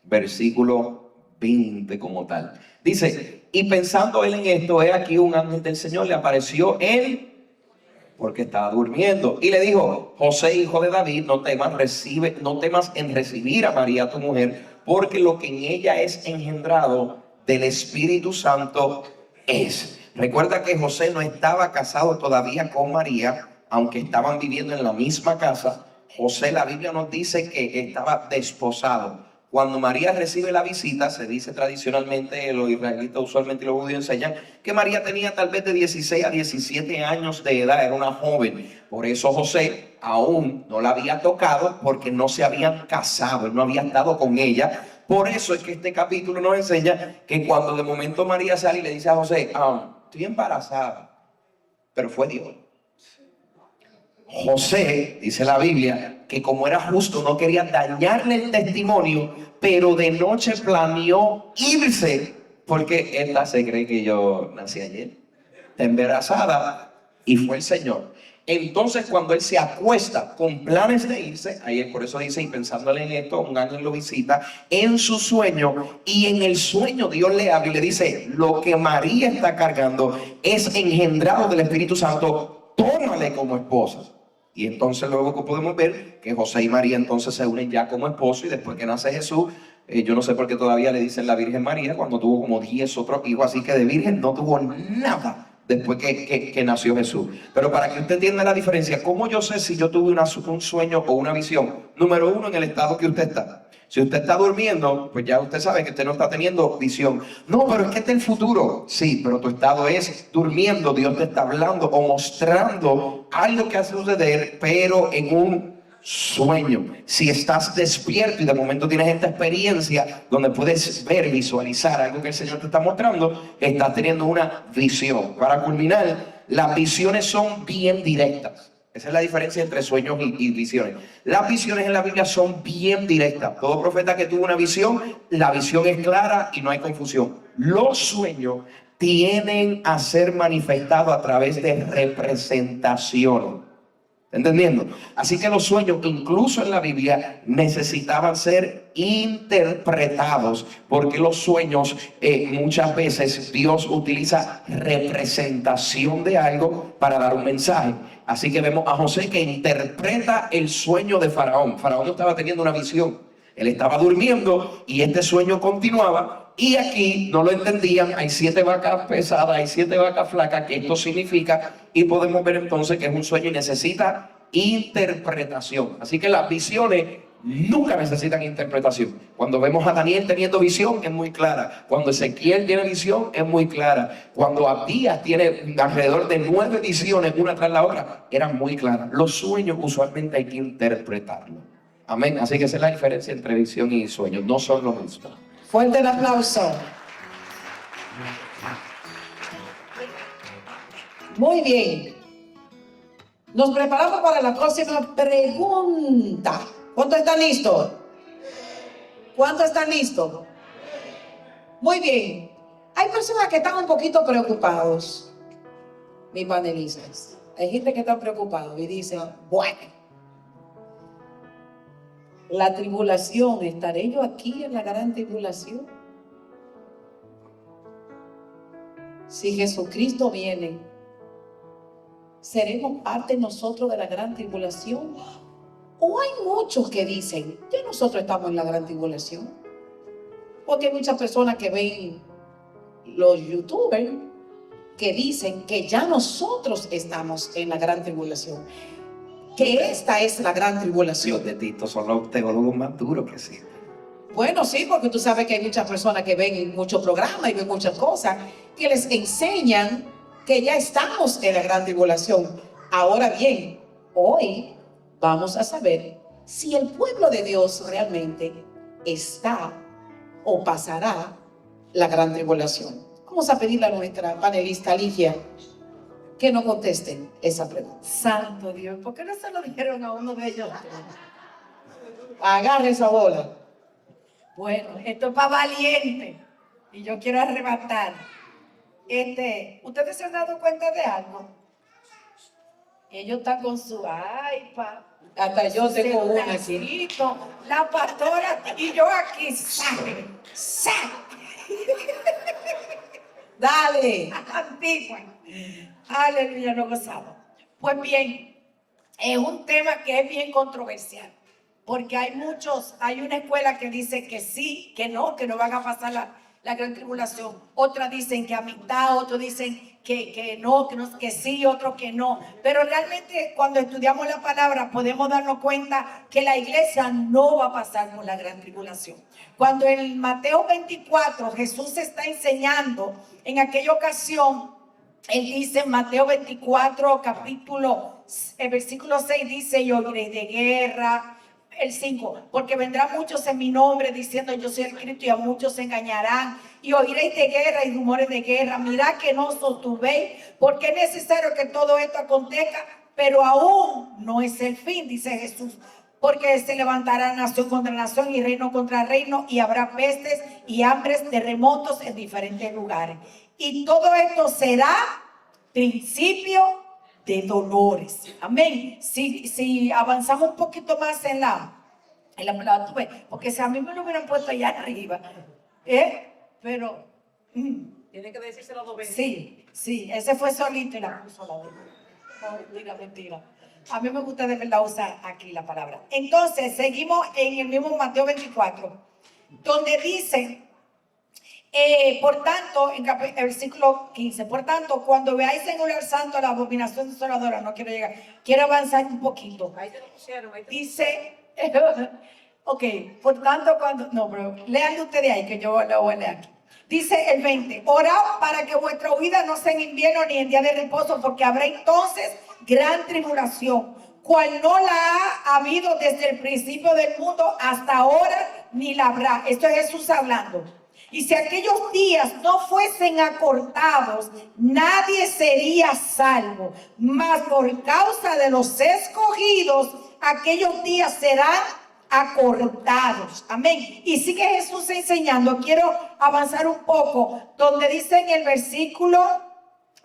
versículo 20 como tal. Dice, y pensando él en esto, he aquí un ángel del Señor le apareció él porque estaba durmiendo y le dijo, José, hijo de David, no temas en recibir a María tu mujer, porque lo que en ella es engendrado del Espíritu Santo es. Recuerda que José no estaba casado todavía con María, aunque estaban viviendo en la misma casa. José, la Biblia nos dice que estaba desposado. Cuando María recibe la visita, se dice tradicionalmente, los israelitas usualmente y los judíos enseñan, que María tenía tal vez de 16 a 17 años de edad, era una joven. Por eso José aún no la había tocado, porque no se habían casado, él no había estado con ella. Por eso es que este capítulo nos enseña que cuando de momento María sale y le dice a José, estoy embarazada, pero fue Dios. José, dice la Biblia, que como era justo no quería dañarle el testimonio, pero de noche planeó irse, porque esta se cree que yo nací ayer, está embarazada, y fue el Señor. Entonces cuando él se acuesta con planes de irse, ahí por eso dice, y pensándole en esto, un ángel lo visita en su sueño, y en el sueño Dios le habla y le dice, lo que María está cargando es engendrado del Espíritu Santo, tómale como esposa. Y entonces luego que podemos ver que José y María entonces se unen ya como esposo, y después que nace Jesús, yo no sé por qué todavía le dicen la Virgen María, cuando tuvo como 10 otros hijos, así que de virgen no tuvo nada después que nació Jesús. Pero para que usted entienda la diferencia, ¿cómo yo sé si yo tuve un sueño o una visión? Número uno, en el estado que usted está. Si usted está durmiendo, pues ya usted sabe que usted no está teniendo visión. No, pero es que está el futuro. Sí, pero tu estado es durmiendo. Dios te está hablando o mostrando algo que va a suceder, pero en un sueño. Si estás despierto y de momento tienes esta experiencia donde puedes ver, visualizar algo que el Señor te está mostrando, estás teniendo una visión. Para culminar, las visiones son bien directas. Esa es la diferencia entre sueños y visiones. Las visiones en la Biblia son bien directas. Todo profeta que tuvo una visión, la visión es clara y no hay confusión. Los sueños tienden a ser manifestados a través de representaciones. ¿Entendiendo? Así que los sueños, incluso en la Biblia, necesitaban ser interpretados, porque los sueños muchas veces Dios utiliza representación de algo para dar un mensaje. Así que vemos a José que interpreta el sueño de Faraón. Faraón estaba teniendo una visión, él estaba durmiendo y este sueño continuaba. Y aquí no lo entendían, hay 7 vacas pesadas, hay 7 vacas flacas, que esto significa, y podemos ver entonces que es un sueño y necesita interpretación. Así que las visiones nunca necesitan interpretación. Cuando vemos a Daniel teniendo visión, es muy clara. Cuando Ezequiel tiene visión, es muy clara. Cuando Abías tiene alrededor de 9 visiones, una tras la otra, eran muy claras. Los sueños usualmente hay que interpretarlos. Amén. Así que esa es la diferencia entre visión y sueño. No son los mismos. Fuerte el aplauso. Muy bien. Nos preparamos para la próxima pregunta. ¿Cuántos están listos? ¿Cuántos están listos? Muy bien. Hay personas que están un poquito preocupados, mis panelistas. Hay gente que está preocupada y dice, bueno, la tribulación, ¿estaré yo aquí en la gran tribulación? Si Jesucristo viene, ¿seremos parte nosotros de la gran tribulación? O hay muchos que dicen, ya nosotros estamos en la gran tribulación. Porque hay muchas personas que ven los youtubers que dicen que ya nosotros estamos en la gran tribulación. Que esta es la gran tribulación. Dios de Tito, son los teólogos más duros que existen. Bueno, sí, porque tú sabes que hay muchas personas que ven muchos programas y ven muchas cosas que les enseñan que ya estamos en la gran tribulación. Ahora bien, hoy vamos a saber si el pueblo de Dios realmente está o pasará la gran tribulación. Vamos a pedirle a nuestra panelista Ligia que nos contesten esa pregunta. Santo Dios, ¿por qué no se lo dijeron a uno de ellos? Agarre esa bola. Bueno, esto es para valiente y yo quiero arrebatar. ¿Ustedes se han dado cuenta de algo? Ellos están con su iPad. Hasta yo tengo una aquí. celularcito, la pastora y yo aquí. ¡Sac! Dale. Antigua. Aleluya, no gozamos. Pues bien, es un tema que es bien controversial. Porque hay una escuela que dice que sí, que no van a pasar la gran tribulación. Otras dicen que a mitad, otros dicen que no, que sí, otros que no. Pero realmente cuando estudiamos la palabra podemos darnos cuenta que la iglesia no va a pasar por la gran tribulación. Cuando en Mateo 24 Jesús está enseñando, en aquella ocasión, él dice en Mateo 24, versículo 6 dice, y oiréis de guerra. El 5, porque vendrán muchos en mi nombre diciendo yo soy el Cristo y a muchos se engañarán y oiréis de guerra y rumores de guerra. Mirad que no os turbéis, porque es necesario que todo esto acontezca, pero aún no es el fin, dice Jesús, porque se levantará nación contra nación y reino contra reino y habrá pestes y hambres, terremotos en diferentes lugares. Y todo esto será principio de dolores. Amén. Si avanzamos un poquito más en la porque si a mí me lo hubieran puesto allá arriba, pero Tiene que decírselo 2 veces. sí, ese fue solito y la puso la otra. Mentira. A mí me gusta de verdad usar aquí la palabra. Entonces, seguimos en el mismo Mateo 24, donde dice, por tanto, en el versículo 15, por tanto, cuando veáis en un lugar santo la abominación desoladora, no quiero llegar, quiero avanzar un poquito. Ahí te lo pusieron. Dice, ok, por tanto, pero leanlo ustedes ahí, que yo lo voy a leer aquí. Dice el 20, orad para que vuestra huida no sea en invierno ni en día de reposo, porque habrá entonces gran tribulación, cual no la ha habido desde el principio del mundo hasta ahora, ni la habrá. Esto es Jesús hablando. Y si aquellos días no fuesen acortados, nadie sería salvo. Mas por causa de los escogidos, aquellos días serán acortados. Amén. Y sigue Jesús enseñando. Quiero avanzar un poco, donde dice en el versículo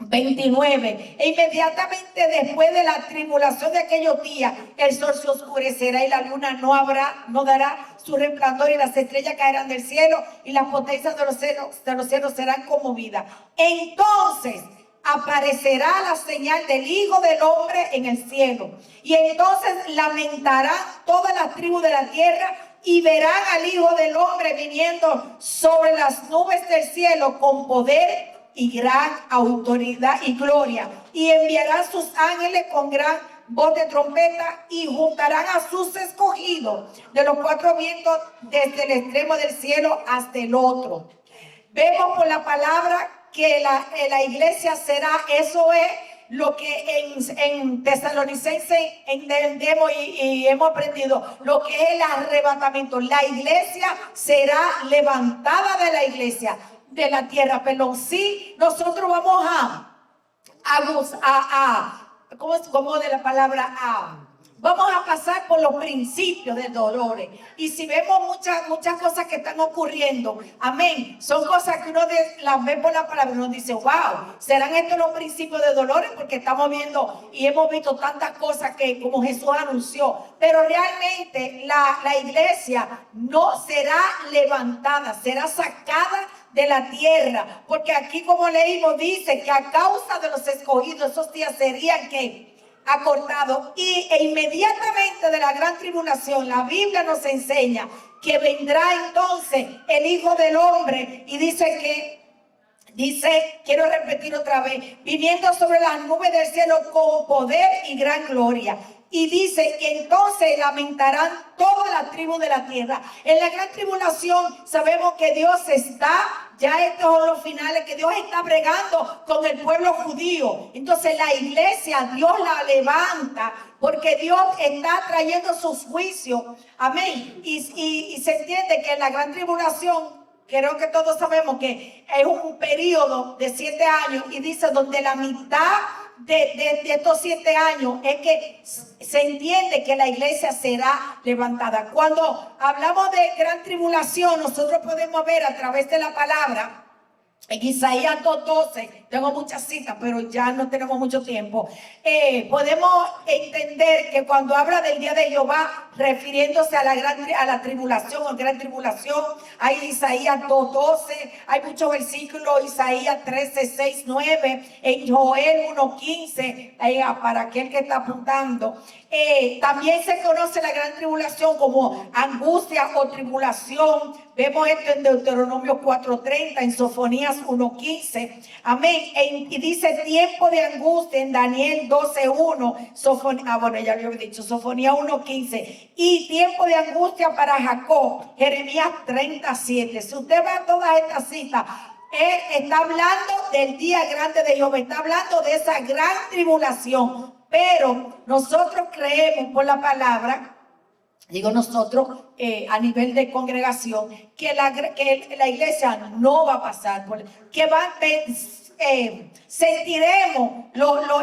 29, e inmediatamente después de la tribulación de aquellos días, el sol se oscurecerá y la luna no dará su resplandor, y las estrellas caerán del cielo y las potencias de los cielos serán conmovidas. Entonces aparecerá la señal del Hijo del Hombre en el cielo, y entonces lamentarán todas las tribus de la tierra y verán al Hijo del Hombre viniendo sobre las nubes del cielo con poder y gran autoridad y gloria, y enviarán sus ángeles con gran voz de trompeta, y juntarán a sus escogidos de los cuatro vientos, desde el extremo del cielo hasta el otro. Vemos por la palabra que la iglesia será, eso es lo que en Tesalonicenses entendemos y hemos aprendido, lo que es el arrebatamiento. La iglesia será levantada de la iglesia, de la tierra. Pero sí, nosotros vamos ¿cómo de la palabra vamos a pasar por los principios de dolores. Y si vemos muchas cosas que están ocurriendo, amén, son cosas que uno las ve por la palabra y uno dice, wow, ¿serán estos los principios de dolores? Porque estamos viendo y hemos visto tantas cosas que como Jesús anunció. Pero realmente la iglesia no será levantada, será sacada de la tierra, porque aquí, como leímos, dice que a causa de los escogidos esos días serían que acortados, e inmediatamente de la gran tribulación la Biblia nos enseña que vendrá entonces el Hijo del Hombre, y dice, quiero repetir otra vez, viniendo sobre las nubes del cielo con poder y gran gloria. Y dice que entonces lamentarán todas las tribus de la tierra. En la gran tribulación sabemos que Dios ya estos son los finales, que Dios está bregando con el pueblo judío. Entonces la iglesia, Dios la levanta, porque Dios está trayendo sus juicios. Amén. Y se entiende que en la gran tribulación, creo que todos sabemos que es un periodo de 7 años, y dice donde la mitad de estos 7 años es que se entiende que la iglesia será levantada. Cuando hablamos de gran tribulación, nosotros podemos ver a través de la palabra en Isaías 2:12, tengo muchas citas, pero ya no tenemos mucho tiempo. Podemos entender que cuando habla del día de Jehová, refiriéndose a la tribulación o gran tribulación, hay Isaías 2:12, hay muchos versículos, Isaías 13:6, 9, en Joel 1:15, para aquel que está apuntando. También se conoce la gran tribulación como angustia o tribulación. Vemos esto en Deuteronomio 4:30, en Sofonías 1:15. Amén. Y dice tiempo de angustia en Daniel 12:1. Ya lo había dicho, Sofonía 1:15. Y tiempo de angustia para Jacob, Jeremías 30:7. Si usted ve todas estas citas, él está hablando del día grande de Jehová, está hablando de esa gran tribulación. Pero nosotros creemos por la palabra, digo nosotros a nivel de congregación, que la iglesia no va a pasar por, que sentiremos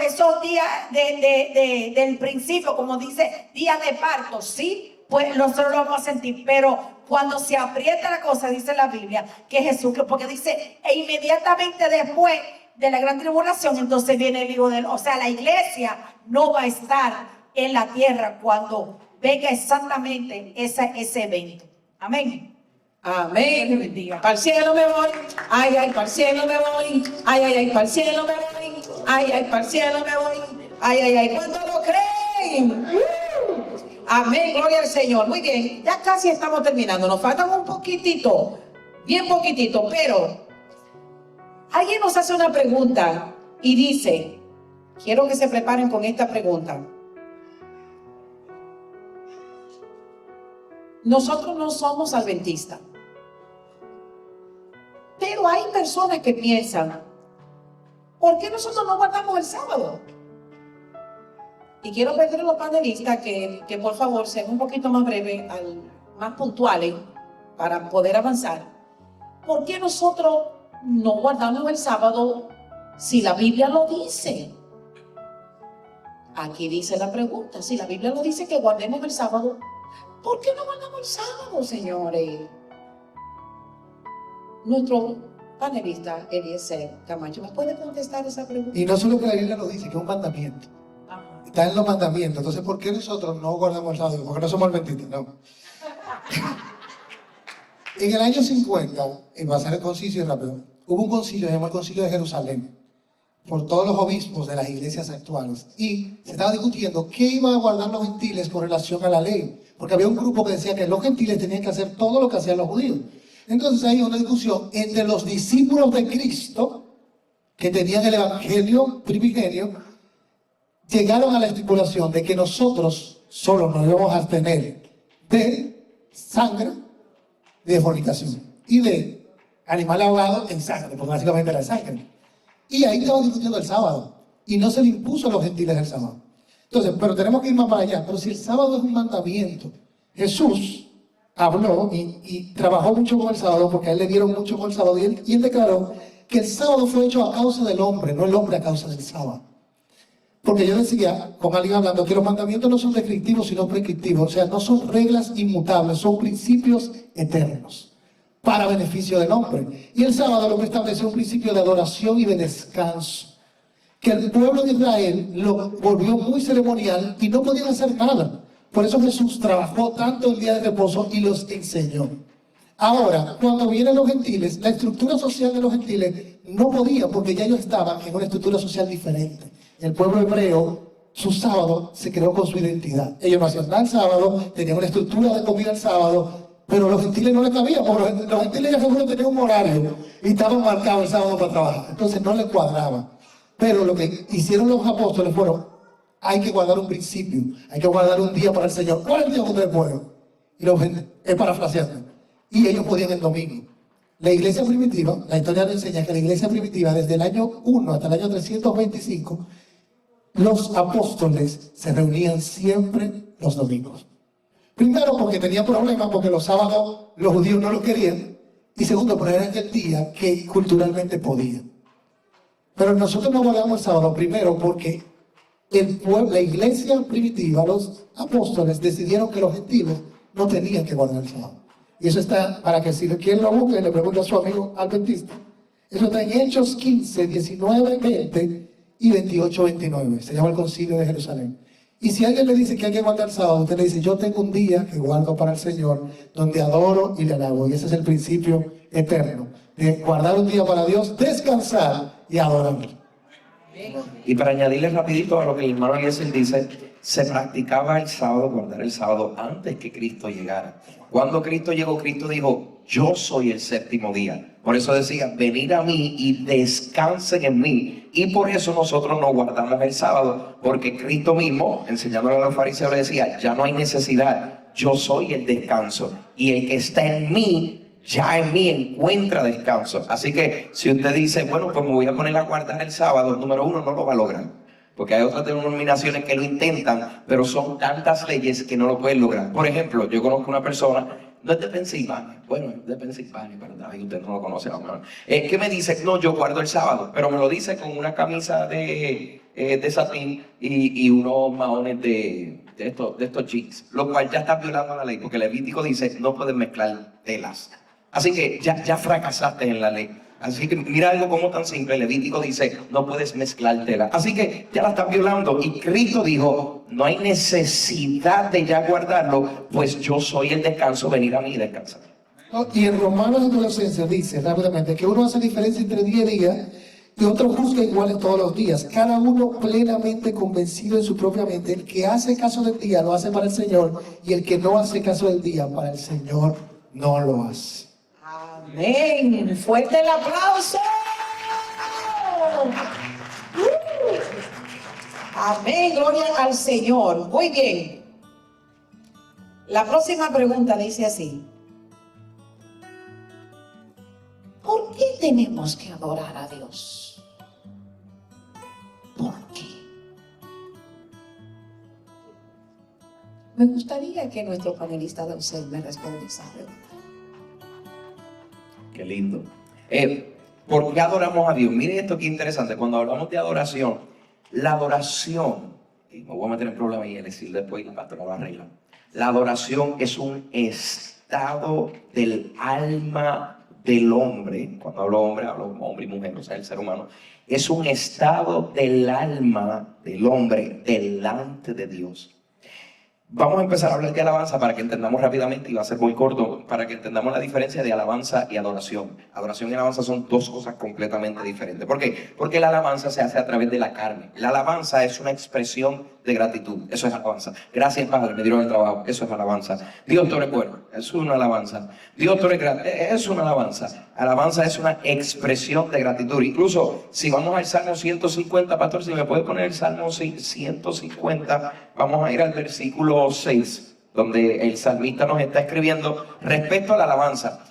esos días del principio, como dice, días de parto, sí, pues nosotros lo vamos a sentir, pero cuando se aprieta la cosa, dice la Biblia, que Jesús, porque dice, e inmediatamente después de la gran tribulación, entonces viene el Hijo o sea, la iglesia no va a estar en la tierra cuando venga exactamente ese evento. Amén. Amén. Para el cielo me voy. Ay, ay, para el cielo me voy. Ay, ay, ay, para el cielo me voy. Ay, ay, para el cielo me voy. Ay, ay, ay, ¿cuántos lo creen? Amén, gloria al Señor. Muy bien, ya casi estamos terminando. Nos faltan un poquitito, bien poquitito, pero alguien nos hace una pregunta y dice, quiero que se preparen con esta pregunta. Nosotros no somos adventistas, pero hay personas que piensan, ¿por qué nosotros no guardamos el sábado? Y quiero pedirle a los panelistas que por favor sean un poquito más breves, más puntuales, para poder avanzar. ¿por qué nosotros no guardamos el sábado si la Biblia lo dice? Aquí dice la pregunta, si la Biblia lo dice que guardemos el sábado, ¿por qué no guardamos el sábado, señores? Nuestro panelista Eliezer Camacho, ¿me puede contestar esa pregunta? Y no solo que la Biblia lo dice, que es un mandamiento. Ajá. Está en los mandamientos. Entonces, ¿por qué nosotros no guardamos el sábado? Porque no somos adventistas, no. En el año 50, y va a ser el concilio rápido, hubo un concilio, se llamó el Concilio de Jerusalén, por todos los obispos de las iglesias actuales. Y se estaba discutiendo qué iban a guardar los gentiles con relación a la ley. Porque había un grupo que decía que los gentiles tenían que hacer todo lo que hacían los judíos. Entonces hay una discusión entre los discípulos de Cristo, que tenían el evangelio primigenio, llegaron a la estipulación de que nosotros solo nos íbamos a abstener de sangre, de fornicación y de animal ahogado en sangre, porque básicamente era sangre. Y ahí estaban discutiendo el sábado, y no se le impuso a los gentiles el sábado. Entonces, pero tenemos que ir más para allá. Pero si el sábado es un mandamiento, Jesús habló y trabajó mucho con el sábado, porque a él le dieron mucho con el sábado, y él declaró que el sábado fue hecho a causa del hombre, no el hombre a causa del sábado. Porque yo decía, con alguien hablando, que los mandamientos no son descriptivos, sino prescriptivos. O sea, no son reglas inmutables, son principios eternos, para beneficio del hombre. Y el sábado lo que establece un principio de adoración y de descanso, que el pueblo de Israel lo volvió muy ceremonial y no podían hacer nada. Por eso Jesús trabajó tanto el día de reposo y los enseñó. Ahora, cuando vienen los gentiles, la estructura social de los gentiles no podía, porque ya ellos estaban en una estructura social diferente. El pueblo hebreo, su sábado se creó con su identidad. Ellos no hacían nada el sábado, tenían una estructura de comida el sábado, pero los gentiles no les cabía, porque los gentiles ya seguro tenían un horario y estaban marcados el sábado para trabajar. Entonces no les cuadraba. Pero lo que hicieron los apóstoles fueron, hay que guardar un principio, hay que guardar un día para el Señor. ¿Cuál es el día que ustedes pueden? Y los es parafraseando. Y ellos podían el domingo. La iglesia primitiva, la historia nos enseña que la iglesia primitiva, desde el año 1 hasta el año 325, los apóstoles se reunían siempre los domingos. Primero porque tenían problemas, porque los sábados los judíos no lo querían. Y segundo, porque era el día que culturalmente podían. Pero nosotros no guardamos el sábado, primero porque el pueblo, la iglesia primitiva, los apóstoles decidieron que los gentiles no tenían que guardar el sábado. Y eso está, para que si quien lo busque, le pregunte a su amigo adventista. Eso está en Hechos 15, 19, 20 y 28, 29. Se llama el Concilio de Jerusalén. Y si alguien le dice que hay que guardar el sábado, usted le dice, yo tengo un día que guardo para el Señor, donde adoro y le alabo. Y ese es el principio eterno, de guardar un día para Dios, descansar y adorarlo. Y para añadirle rapidito a lo que el hermano Eliezer dice, se practicaba el sábado, guardar el sábado antes que Cristo llegara. Cuando Cristo llegó, Cristo dijo, yo soy el séptimo día. Por eso decía, venid a mí y descansen en mí. Y por eso nosotros no guardamos el sábado, porque Cristo mismo, enseñándole a los fariseos, le decía, ya no hay necesidad, yo soy el descanso. Y el que está en mí, ya en mí encuentra descanso. Así que si usted dice, bueno, pues me voy a poner a guardar el sábado, número uno, no lo va a lograr. Porque hay otras denominaciones que lo intentan, pero son tantas leyes que no lo pueden lograr. Por ejemplo, yo conozco una persona, no es de Pensilvania, bueno, es de Pensilvania, pero usted no lo conoce, que me dice, no, yo guardo el sábado, pero me lo dice con una camisa de satín y unos maones de estos jeans, lo cual ya está violando la ley, porque el Levítico dice, no puedes mezclar telas. Así que ya fracasaste en la ley. Así que mira algo como tan simple, el Levítico dice, no puedes mezclar tela. Así que ya la estás violando. Y Cristo dijo, no hay necesidad de ya guardarlo, pues yo soy el descanso, venir a mí y descansar. Y en Romanos de Adolescencia dice rápidamente que uno hace diferencia entre día y día y otro juzga iguales todos los días. Cada uno plenamente convencido en su propia mente. El que hace caso del día lo hace para el Señor y el que no hace caso del día para el Señor no lo hace. Amén. Fuerte el aplauso. Amén. Gloria al Señor. Muy bien. La próxima pregunta dice así. ¿Por qué tenemos que adorar a Dios? ¿Por qué? Me gustaría que nuestro panelista Daucel me responda esa pregunta. Qué lindo. ¿Por qué adoramos a Dios? Mire esto que interesante. Cuando hablamos de adoración, la adoración, y me voy a meter en problemas y decir después y el pastor lo arregla. La adoración es un estado del alma del hombre. Cuando hablo hombre y mujer, o sea, el ser humano. Es un estado del alma del hombre delante de Dios. Vamos a empezar a hablar de alabanza para que entendamos rápidamente, y va a ser muy corto, para que entendamos la diferencia de alabanza y adoración. Adoración y alabanza son dos cosas completamente diferentes. ¿Por qué? Porque la alabanza se hace a través de la carne. La alabanza es una expresión de gratitud. Eso es alabanza. Gracias, Padre, me dieron el trabajo. Eso es alabanza. Dios, tú eres bueno. Eso es una alabanza. Dios, tú eres grande. Es una alabanza. Alabanza es una expresión de gratitud. Incluso, si vamos al Salmo 150, pastor, si me puede poner el Salmo 150, vamos a ir al versículo 6, donde el salmista nos está escribiendo respecto a la alabanza.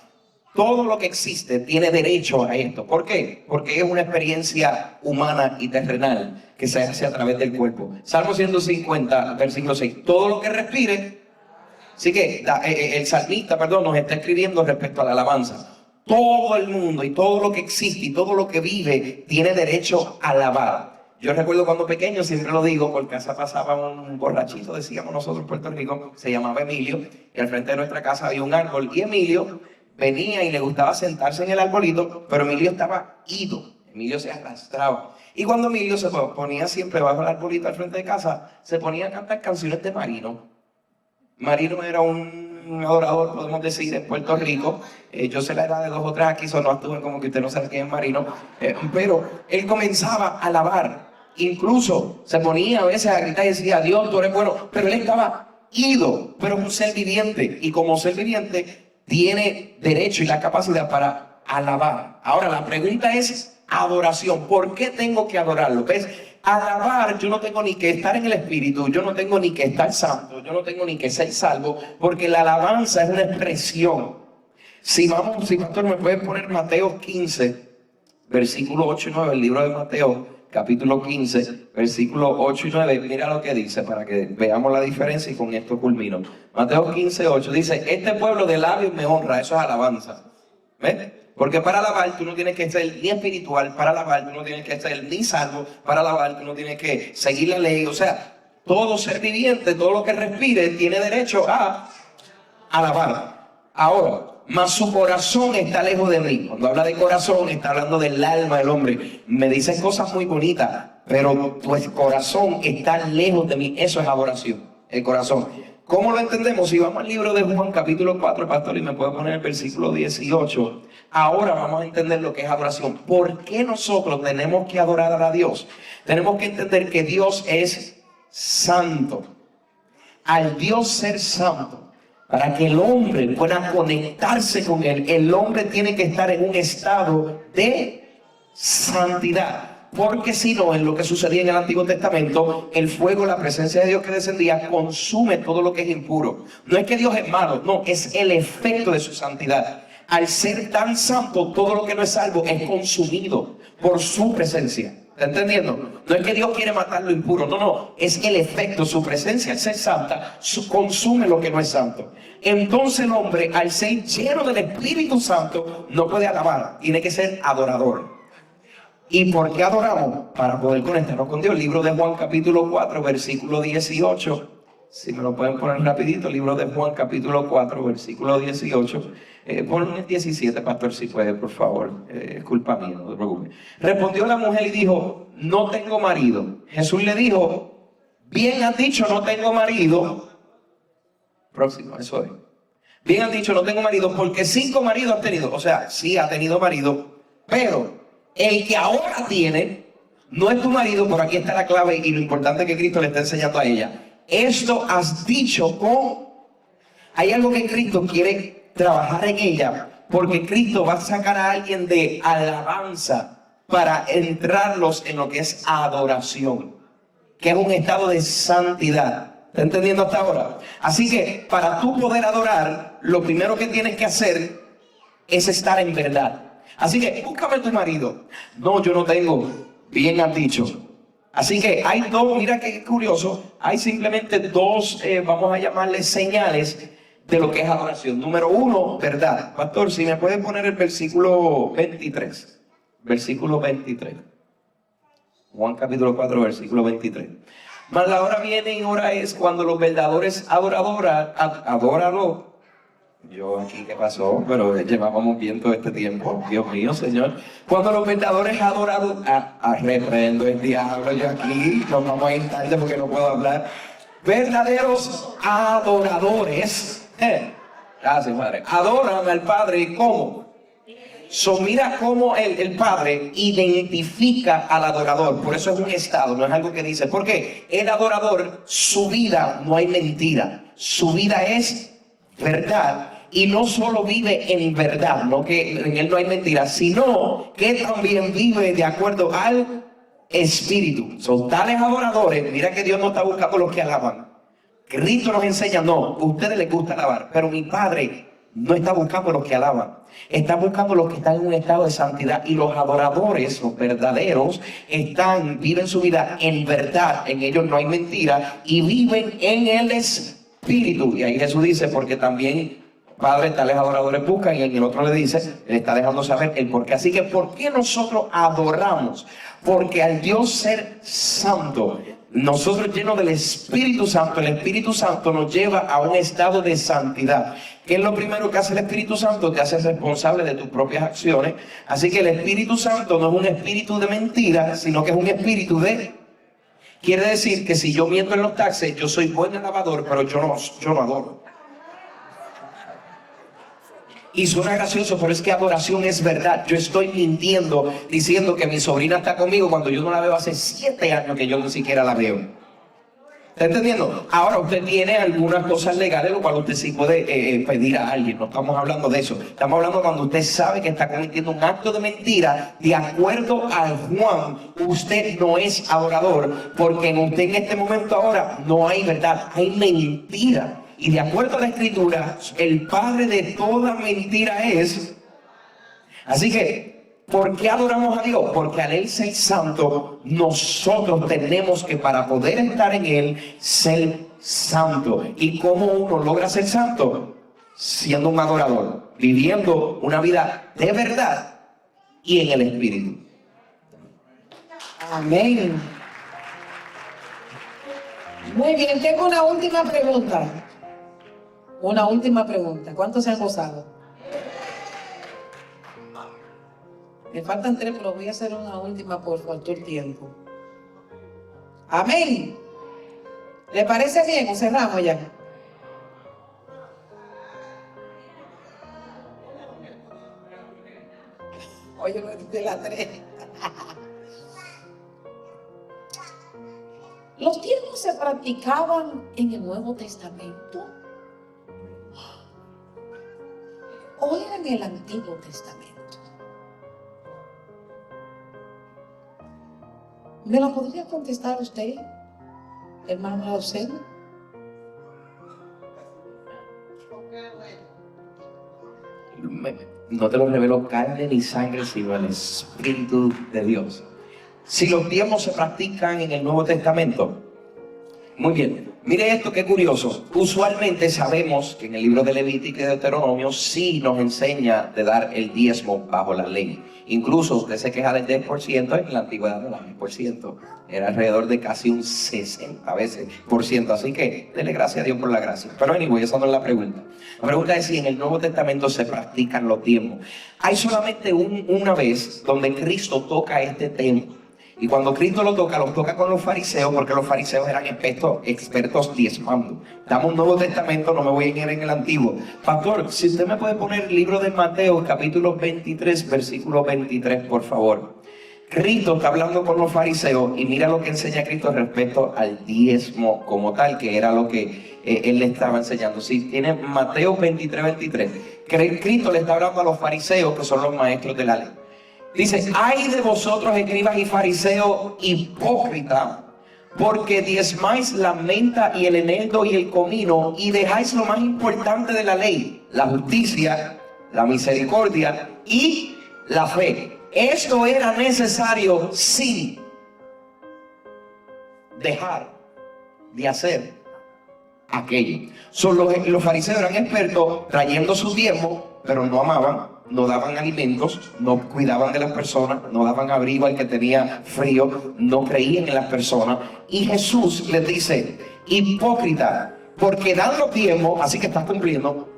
Todo lo que existe tiene derecho a esto. ¿Por qué? Porque es una experiencia humana y terrenal que se hace a través del cuerpo. Salmo 150, versículo 6. Todo lo que respire. Así que el salmista, nos está escribiendo respecto a la alabanza. Todo el mundo y todo lo que existe y todo lo que vive tiene derecho a alabar. Yo recuerdo cuando pequeño, siempre lo digo, por casa pasaba un borrachito, decíamos nosotros en Puerto Rico, se llamaba Emilio, y al frente de nuestra casa había un árbol, y Emilio venía y le gustaba sentarse en el arbolito, pero Emilio estaba ido, Emilio se arrastraba. Y cuando Emilio se ponía siempre bajo el arbolito al frente de casa, se ponía a cantar canciones de Marino. Marino era un adorador, podemos decir, en Puerto Rico. Yo sé la edad de 2 o 3 aquí, no estuve como que usted no sabe quién es Marino. Pero él comenzaba a alabar. Incluso se ponía a veces a gritar y decía, Dios, tú eres bueno. Pero él estaba ido, pero es un ser viviente. Y como ser viviente, tiene derecho y la capacidad para alabar. Ahora, la pregunta es adoración. ¿Por qué tengo que adorarlo? ¿Ves? Alabar, yo no tengo ni que estar en el Espíritu, yo no tengo ni que estar santo, yo no tengo ni que ser salvo, porque la alabanza es una expresión. Si pastor, me puede poner Mateo 15, versículo 8 y 9, el libro de Mateo, capítulo 15, versículo 8 y 9, mira lo que dice para que veamos la diferencia y con esto culmino. Mateo 15, 8 dice, este pueblo de labios me honra, eso es alabanza. ¿Ves? Porque para alabar tú no tienes que ser ni espiritual, para alabar tú no tienes que ser ni salvo, para alabar tú no tienes que seguir la ley. O sea, todo ser viviente, todo lo que respire tiene derecho a alabar. Ahora, mas su corazón está lejos de mí. Cuando habla de corazón, está hablando del alma del hombre. Me dicen cosas muy bonitas, pero tu corazón está lejos de mí. Eso es adoración, el corazón. ¿Cómo lo entendemos? Si vamos al libro de Juan, capítulo 4, pastor, y me puede poner el versículo 18. Ahora vamos a entender lo que es adoración. ¿Por qué nosotros tenemos que adorar a Dios? Tenemos que entender que Dios es santo. Al Dios ser santo, para que el hombre pueda conectarse con Él, el hombre tiene que estar en un estado de santidad. Porque si no, en lo que sucedía en el Antiguo Testamento, el fuego, la presencia de Dios que descendía, consume todo lo que es impuro. No es que Dios es malo, no, es el efecto de su santidad. Al ser tan santo, todo lo que no es salvo es consumido por su presencia. ¿Está entendiendo? No es que Dios quiere matar lo impuro, no, es el efecto, su presencia al ser santa, consume lo que no es santo. Entonces el hombre, al ser lleno del Espíritu Santo, no puede alabar, tiene que ser adorador. ¿Y por qué adoramos? Para poder conectarnos con Dios. El libro de Juan capítulo 4, versículo 18. Si me lo pueden poner rapidito, el libro de Juan capítulo 4, versículo 18. Ponle el 17, pastor, si puede, por favor. Es culpa mía, no te preocupes. Respondió la mujer y dijo, no tengo marido. Jesús le dijo, bien has dicho, no tengo marido. Próximo, eso es. Bien has dicho, no tengo marido, porque 5 maridos has tenido. O sea, sí ha tenido marido, pero el que ahora tiene no es tu marido, pero aquí está la clave y lo importante que Cristo le está enseñando a ella. Esto has dicho con... Hay algo que Cristo quiere trabajar en ella, porque Cristo va a sacar a alguien de alabanza para entrarlos en lo que es adoración, que es un estado de santidad. ¿Está entendiendo hasta ahora? Así que para tú poder adorar, lo primero que tienes que hacer es estar en verdad. Así que búscame tu marido. No, yo no tengo. Bien has dicho. Así que hay dos, mira qué curioso, hay simplemente dos, vamos a llamarles señales de lo que es adoración. Número 1, verdad. Pastor, si me puede poner el versículo 23. Versículo 23. Juan capítulo 4, versículo 23. Mas la hora viene y hora es cuando los verdaderos adoradores. Yo aquí, ¿qué pasó? Pero llevábamos bien todo este tiempo. Dios mío, Señor. Cuando los verdaderos adoradores... reprendo el diablo, yo aquí. Nos vamos a ir tarde porque no puedo hablar. Verdaderos adoradores. Gracias, Padre. Adoran al Padre, ¿cómo? Mira cómo el Padre identifica al adorador. Por eso es un estado, no es algo que dice. Porque el adorador, su vida no hay mentira. Su vida es verdad. Y no solo vive en verdad, no que en él no hay mentira, sino que también vive de acuerdo al Espíritu. Son tales adoradores. Mira que Dios no está buscando los que alaban. Cristo nos enseña, no, a ustedes les gusta alabar, pero mi Padre no está buscando los que alaban, está buscando los que están en un estado de santidad. Y los adoradores, los verdaderos, viven su vida en verdad, en ellos no hay mentira y viven en el Espíritu. Y ahí Jesús dice, porque también Padre, tales adoradores buscan, y en el otro le dice, le está dejando saber el por qué. Así que, ¿por qué nosotros adoramos? Porque al Dios ser santo, nosotros llenos del Espíritu Santo, el Espíritu Santo nos lleva a un estado de santidad. ¿Qué es lo primero que hace el Espíritu Santo? Te hace responsable de tus propias acciones. Así que el Espíritu Santo no es un espíritu de mentira, sino que es un espíritu de... Quiere decir que si yo miento en los taxes, yo soy buen alabador, pero yo no adoro. Y suena gracioso, pero es que adoración es verdad. Yo estoy mintiendo diciendo que mi sobrina está conmigo cuando yo no la veo hace 7 años que yo ni siquiera la veo. ¿Está entendiendo? Ahora usted tiene algunas cosas legales, lo cual usted sí puede pedir a alguien. No estamos hablando de eso. Estamos hablando cuando usted sabe que está cometiendo un acto de mentira. De acuerdo al Juan, usted no es adorador, porque en usted en este momento ahora no hay verdad, hay mentira. Y de acuerdo a la Escritura, el padre de toda mentira es. Así que, ¿por qué adoramos a Dios? Porque al Él ser santo, nosotros tenemos que, para poder estar en Él, ser santo. ¿Y cómo uno logra ser santo? Siendo un adorador, viviendo una vida de verdad y en el Espíritu. Amén. Muy bien, tengo una última pregunta. Una última pregunta. ¿Cuántos se han gozado? Me faltan 3, pero voy a hacer una última por falta el tiempo. Amén. ¿Le parece bien o cerramos ya? Oye, no es de la 3. Los diezmos se practicaban en el Nuevo Testamento o era en el Antiguo Testamento. ¿Me la podría contestar usted, hermano José? No te lo reveló carne ni sangre, sino el Espíritu de Dios. Si los diezmos se practican en el Nuevo Testamento, muy bien. Mire esto, qué curioso. Usualmente sabemos que en el libro de Levítico y de Deuteronomio sí nos enseña de dar el diezmo bajo la ley. Incluso usted se queja del 10%, en la antigüedad no era 10%. Era alrededor de casi un 60 veces por ciento. Así que dele gracias a Dios por la gracia. Pero anyway, esa no es la pregunta. La pregunta es si en el Nuevo Testamento se practican los diezmos. Hay solamente una vez donde Cristo toca este tema. Y cuando Cristo lo toca con los fariseos, porque los fariseos eran expertos diezmando. Damos un Nuevo Testamento, no me voy a ir en el Antiguo. Pastor, si usted me puede poner el libro de Mateo, capítulo 23, versículo 23, por favor. Cristo está hablando con los fariseos y mira lo que enseña Cristo respecto al diezmo como tal, que era lo que él le estaba enseñando. Si tiene Mateo 23, 23, Cristo le está hablando a los fariseos, que son los maestros de la ley. Dice, ay de vosotros, escribas y fariseos, hipócritas, porque diezmáis la menta y el eneldo y el comino, y dejáis lo más importante de la ley, la justicia, la misericordia y la fe. Esto era necesario sin dejar de hacer aquello. Los fariseos eran expertos trayendo sus diezmos, pero no amaban, no daban alimentos, no cuidaban de las personas, no daban abrigo al que tenía frío, no creían en las personas. Y Jesús les dice: hipócrita, porque dan los diezmos, así que estás cumpliendo,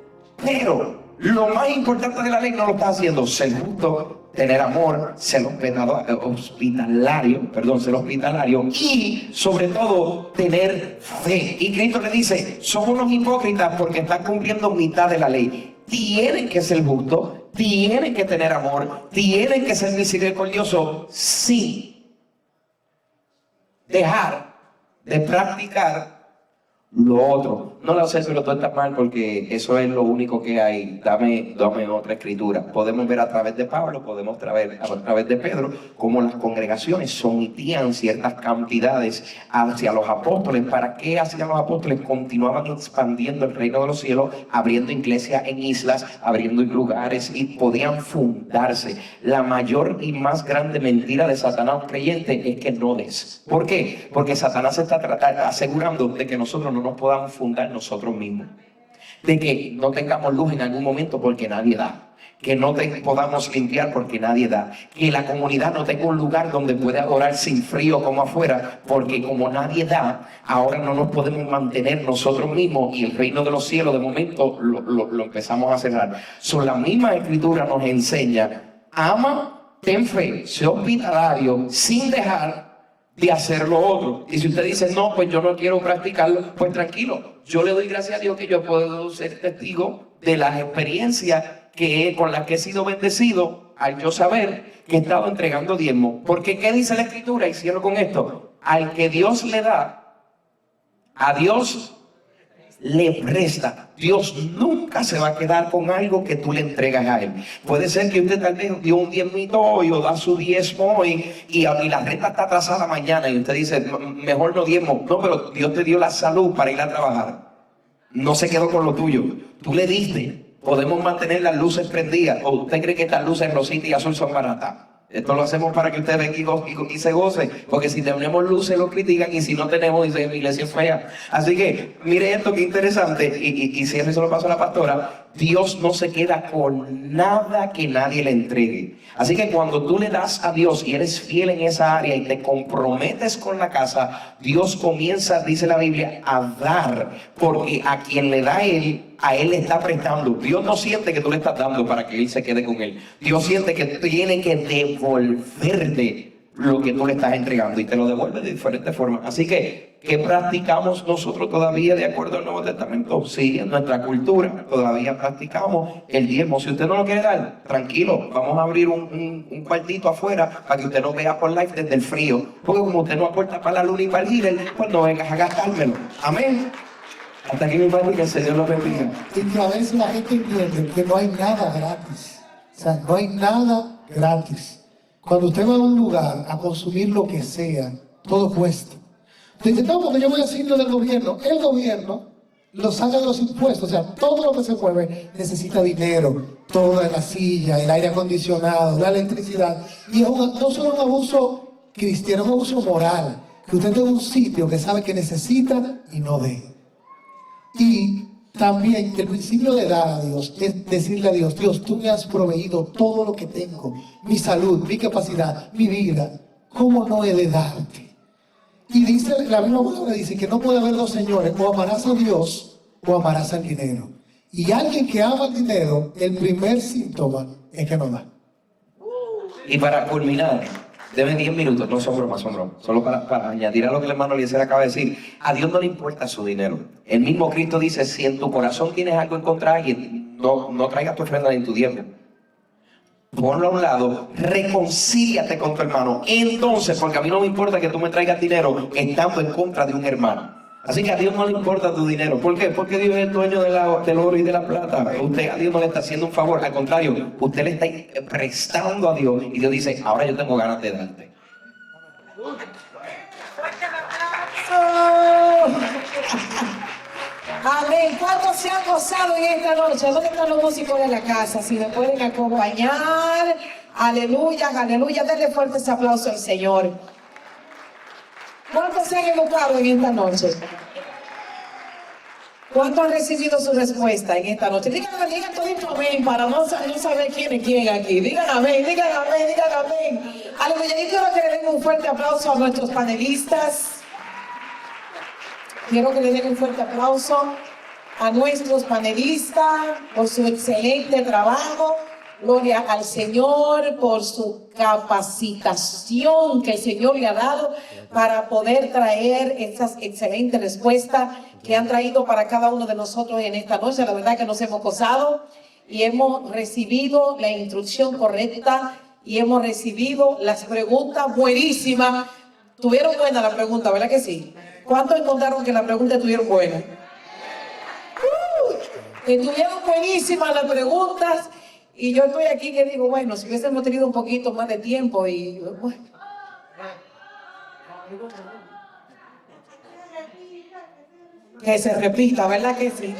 pero lo más importante de la ley no lo estás haciendo: ser justo, tener amor, ser hospitalario y sobre todo tener fe. Y Cristo le dice: son unos hipócritas porque están cumpliendo mitad de la ley. Tienen que ser justos, tienen que tener amor, tienen que ser misericordiosos, sin dejar de practicar lo otro. No lo sé, pero todo está mal porque eso es lo único que hay. Dame otra escritura. Podemos ver a través de Pablo, podemos ver a través de Pedro, cómo las congregaciones sometían ciertas cantidades hacia los apóstoles. ¿Para qué hacían los apóstoles? Continuaban expandiendo el reino de los cielos, abriendo iglesias en islas, abriendo lugares, y podían fundarse. La mayor y más grande mentira de Satanás creyente es que no des. ¿Por qué? Porque Satanás está asegurando de que nosotros no nos podamos fundar nosotros mismos, de que no tengamos luz en algún momento porque nadie da, que no podamos limpiar porque nadie da, que la comunidad no tenga un lugar donde pueda adorar sin frío como afuera, porque como nadie da, ahora no nos podemos mantener nosotros mismos, y el reino de los cielos de momento lo empezamos a cerrar. La misma escritura nos enseña: ama, ten fe, sé hospitalario, sin dejar de hacer lo otro. Y si usted dice: no, pues yo no quiero practicarlo, pues tranquilo, yo le doy gracias a Dios que yo puedo ser testigo de las experiencias con las que he sido bendecido, al yo saber que he estado entregando diezmo. Porque ¿qué dice la escritura? Y cierro con esto: al que Dios le da, a Dios le presta. Dios nunca se va a quedar con algo que tú le entregas a Él. Puede ser que usted tal vez dio un diezmito hoy o da su diezmo hoy y la renta está atrasada mañana y usted dice: mejor no diezmo. No, pero Dios te dio la salud para ir a trabajar. No se quedó con lo tuyo. Tú le diste. Podemos mantener las luces prendidas. ¿O usted cree que estas luces rosita y azul son baratas? Esto lo hacemos para que usted venga y se goce, porque si tenemos luces lo critican, y si no tenemos dicen: mi iglesia es fea. Así que mire esto, qué interesante, y si eso lo pasó a la pastora: Dios no se queda con nada que nadie le entregue. Así que cuando tú le das a Dios y eres fiel en esa área y te comprometes con la casa, Dios comienza, dice la Biblia, a dar, porque a quien le da a Él le está prestando. Dios no siente que tú le estás dando para que Él se quede con Él. Dios siente que tiene que devolverte lo que tú le estás entregando, y te lo devuelve de diferentes formas. Así que, ¿qué practicamos nosotros todavía de acuerdo al Nuevo Testamento? Sí, en nuestra cultura todavía practicamos el diezmo. Si usted no lo quiere dar, tranquilo, vamos a abrir un cuartito afuera para que usted nos vea por live desde el frío, porque como usted no aporta para la luna y para el healer, pues no vengas a gastármelo. Amén. Hasta aquí mi padre, que el Señor lo bendiga. Y que a veces la gente entiende que no hay nada gratis. O sea, no hay nada gratis. Cuando usted va a un lugar a consumir lo que sea, todo cuesta. Dice: no, porque yo voy a decirlo del gobierno. El gobierno lo saca de los impuestos. O sea, todo lo que se mueve necesita dinero. Toda la silla, el aire acondicionado, la electricidad. Y es no solo un abuso cristiano, es un abuso moral. Que usted tenga un sitio que sabe que necesita y no dé. Y también el principio de dar a Dios es decirle a Dios: Dios, tú me has proveído todo lo que tengo, mi salud, mi capacidad, mi vida. ¿Cómo no he de darte? Y dice, la misma palabra dice que no puede haber dos señores: o amarás a Dios o amarás al dinero. Y alguien que ama el dinero, el primer síntoma es que no da. Y para culminar, deben 10 minutos, no son bromas, solo para añadir a lo que el hermano Eliezer acaba de decir. A Dios no le importa su dinero. El mismo Cristo dice: si en tu corazón tienes algo en contra de alguien, no traigas tu ofrenda ni tu diezmo. Ponlo a un lado, reconcíliate con tu hermano. Entonces, porque a mí no me importa que tú me traigas dinero estando en contra de un hermano. Así que a Dios no le importa tu dinero. ¿Por qué? Porque Dios es el dueño del oro y de la plata. Usted a Dios no le está haciendo un favor. Al contrario, usted le está prestando a Dios. Y Dios dice: ahora yo tengo ganas de darte. ¡Fuerte el aplauso! Amén. ¿Cuántos se han gozado en esta noche? ¿Dónde están los músicos de la casa? Si me pueden acompañar. Aleluya, aleluya. Denle fuerte ese aplauso al Señor. ¿Cuántos se han educado en esta noche? ¿Cuántos han recibido su respuesta en esta noche? Digan todito amén para no saber quién es quién aquí. Digan amén, digan amén, digan amén. Aleluya. Y quiero que le den un fuerte aplauso a nuestros panelistas. Quiero que le den un fuerte aplauso a nuestros panelistas por su excelente trabajo. Gloria al Señor por su capacitación que el Señor le ha dado para poder traer estas excelentes respuestas que han traído para cada uno de nosotros en esta noche. La verdad que nos hemos gozado y hemos recibido la instrucción correcta y hemos recibido las preguntas buenísimas. Tuvieron buena la pregunta, ¿verdad que sí? ¿Cuántos encontraron que la pregunta tuvieron buena? Estuvieron buenísimas las preguntas. Y yo estoy aquí que digo, bueno, si hubiésemos tenido un poquito más de tiempo y bueno. Que se repita, ¿verdad que sí?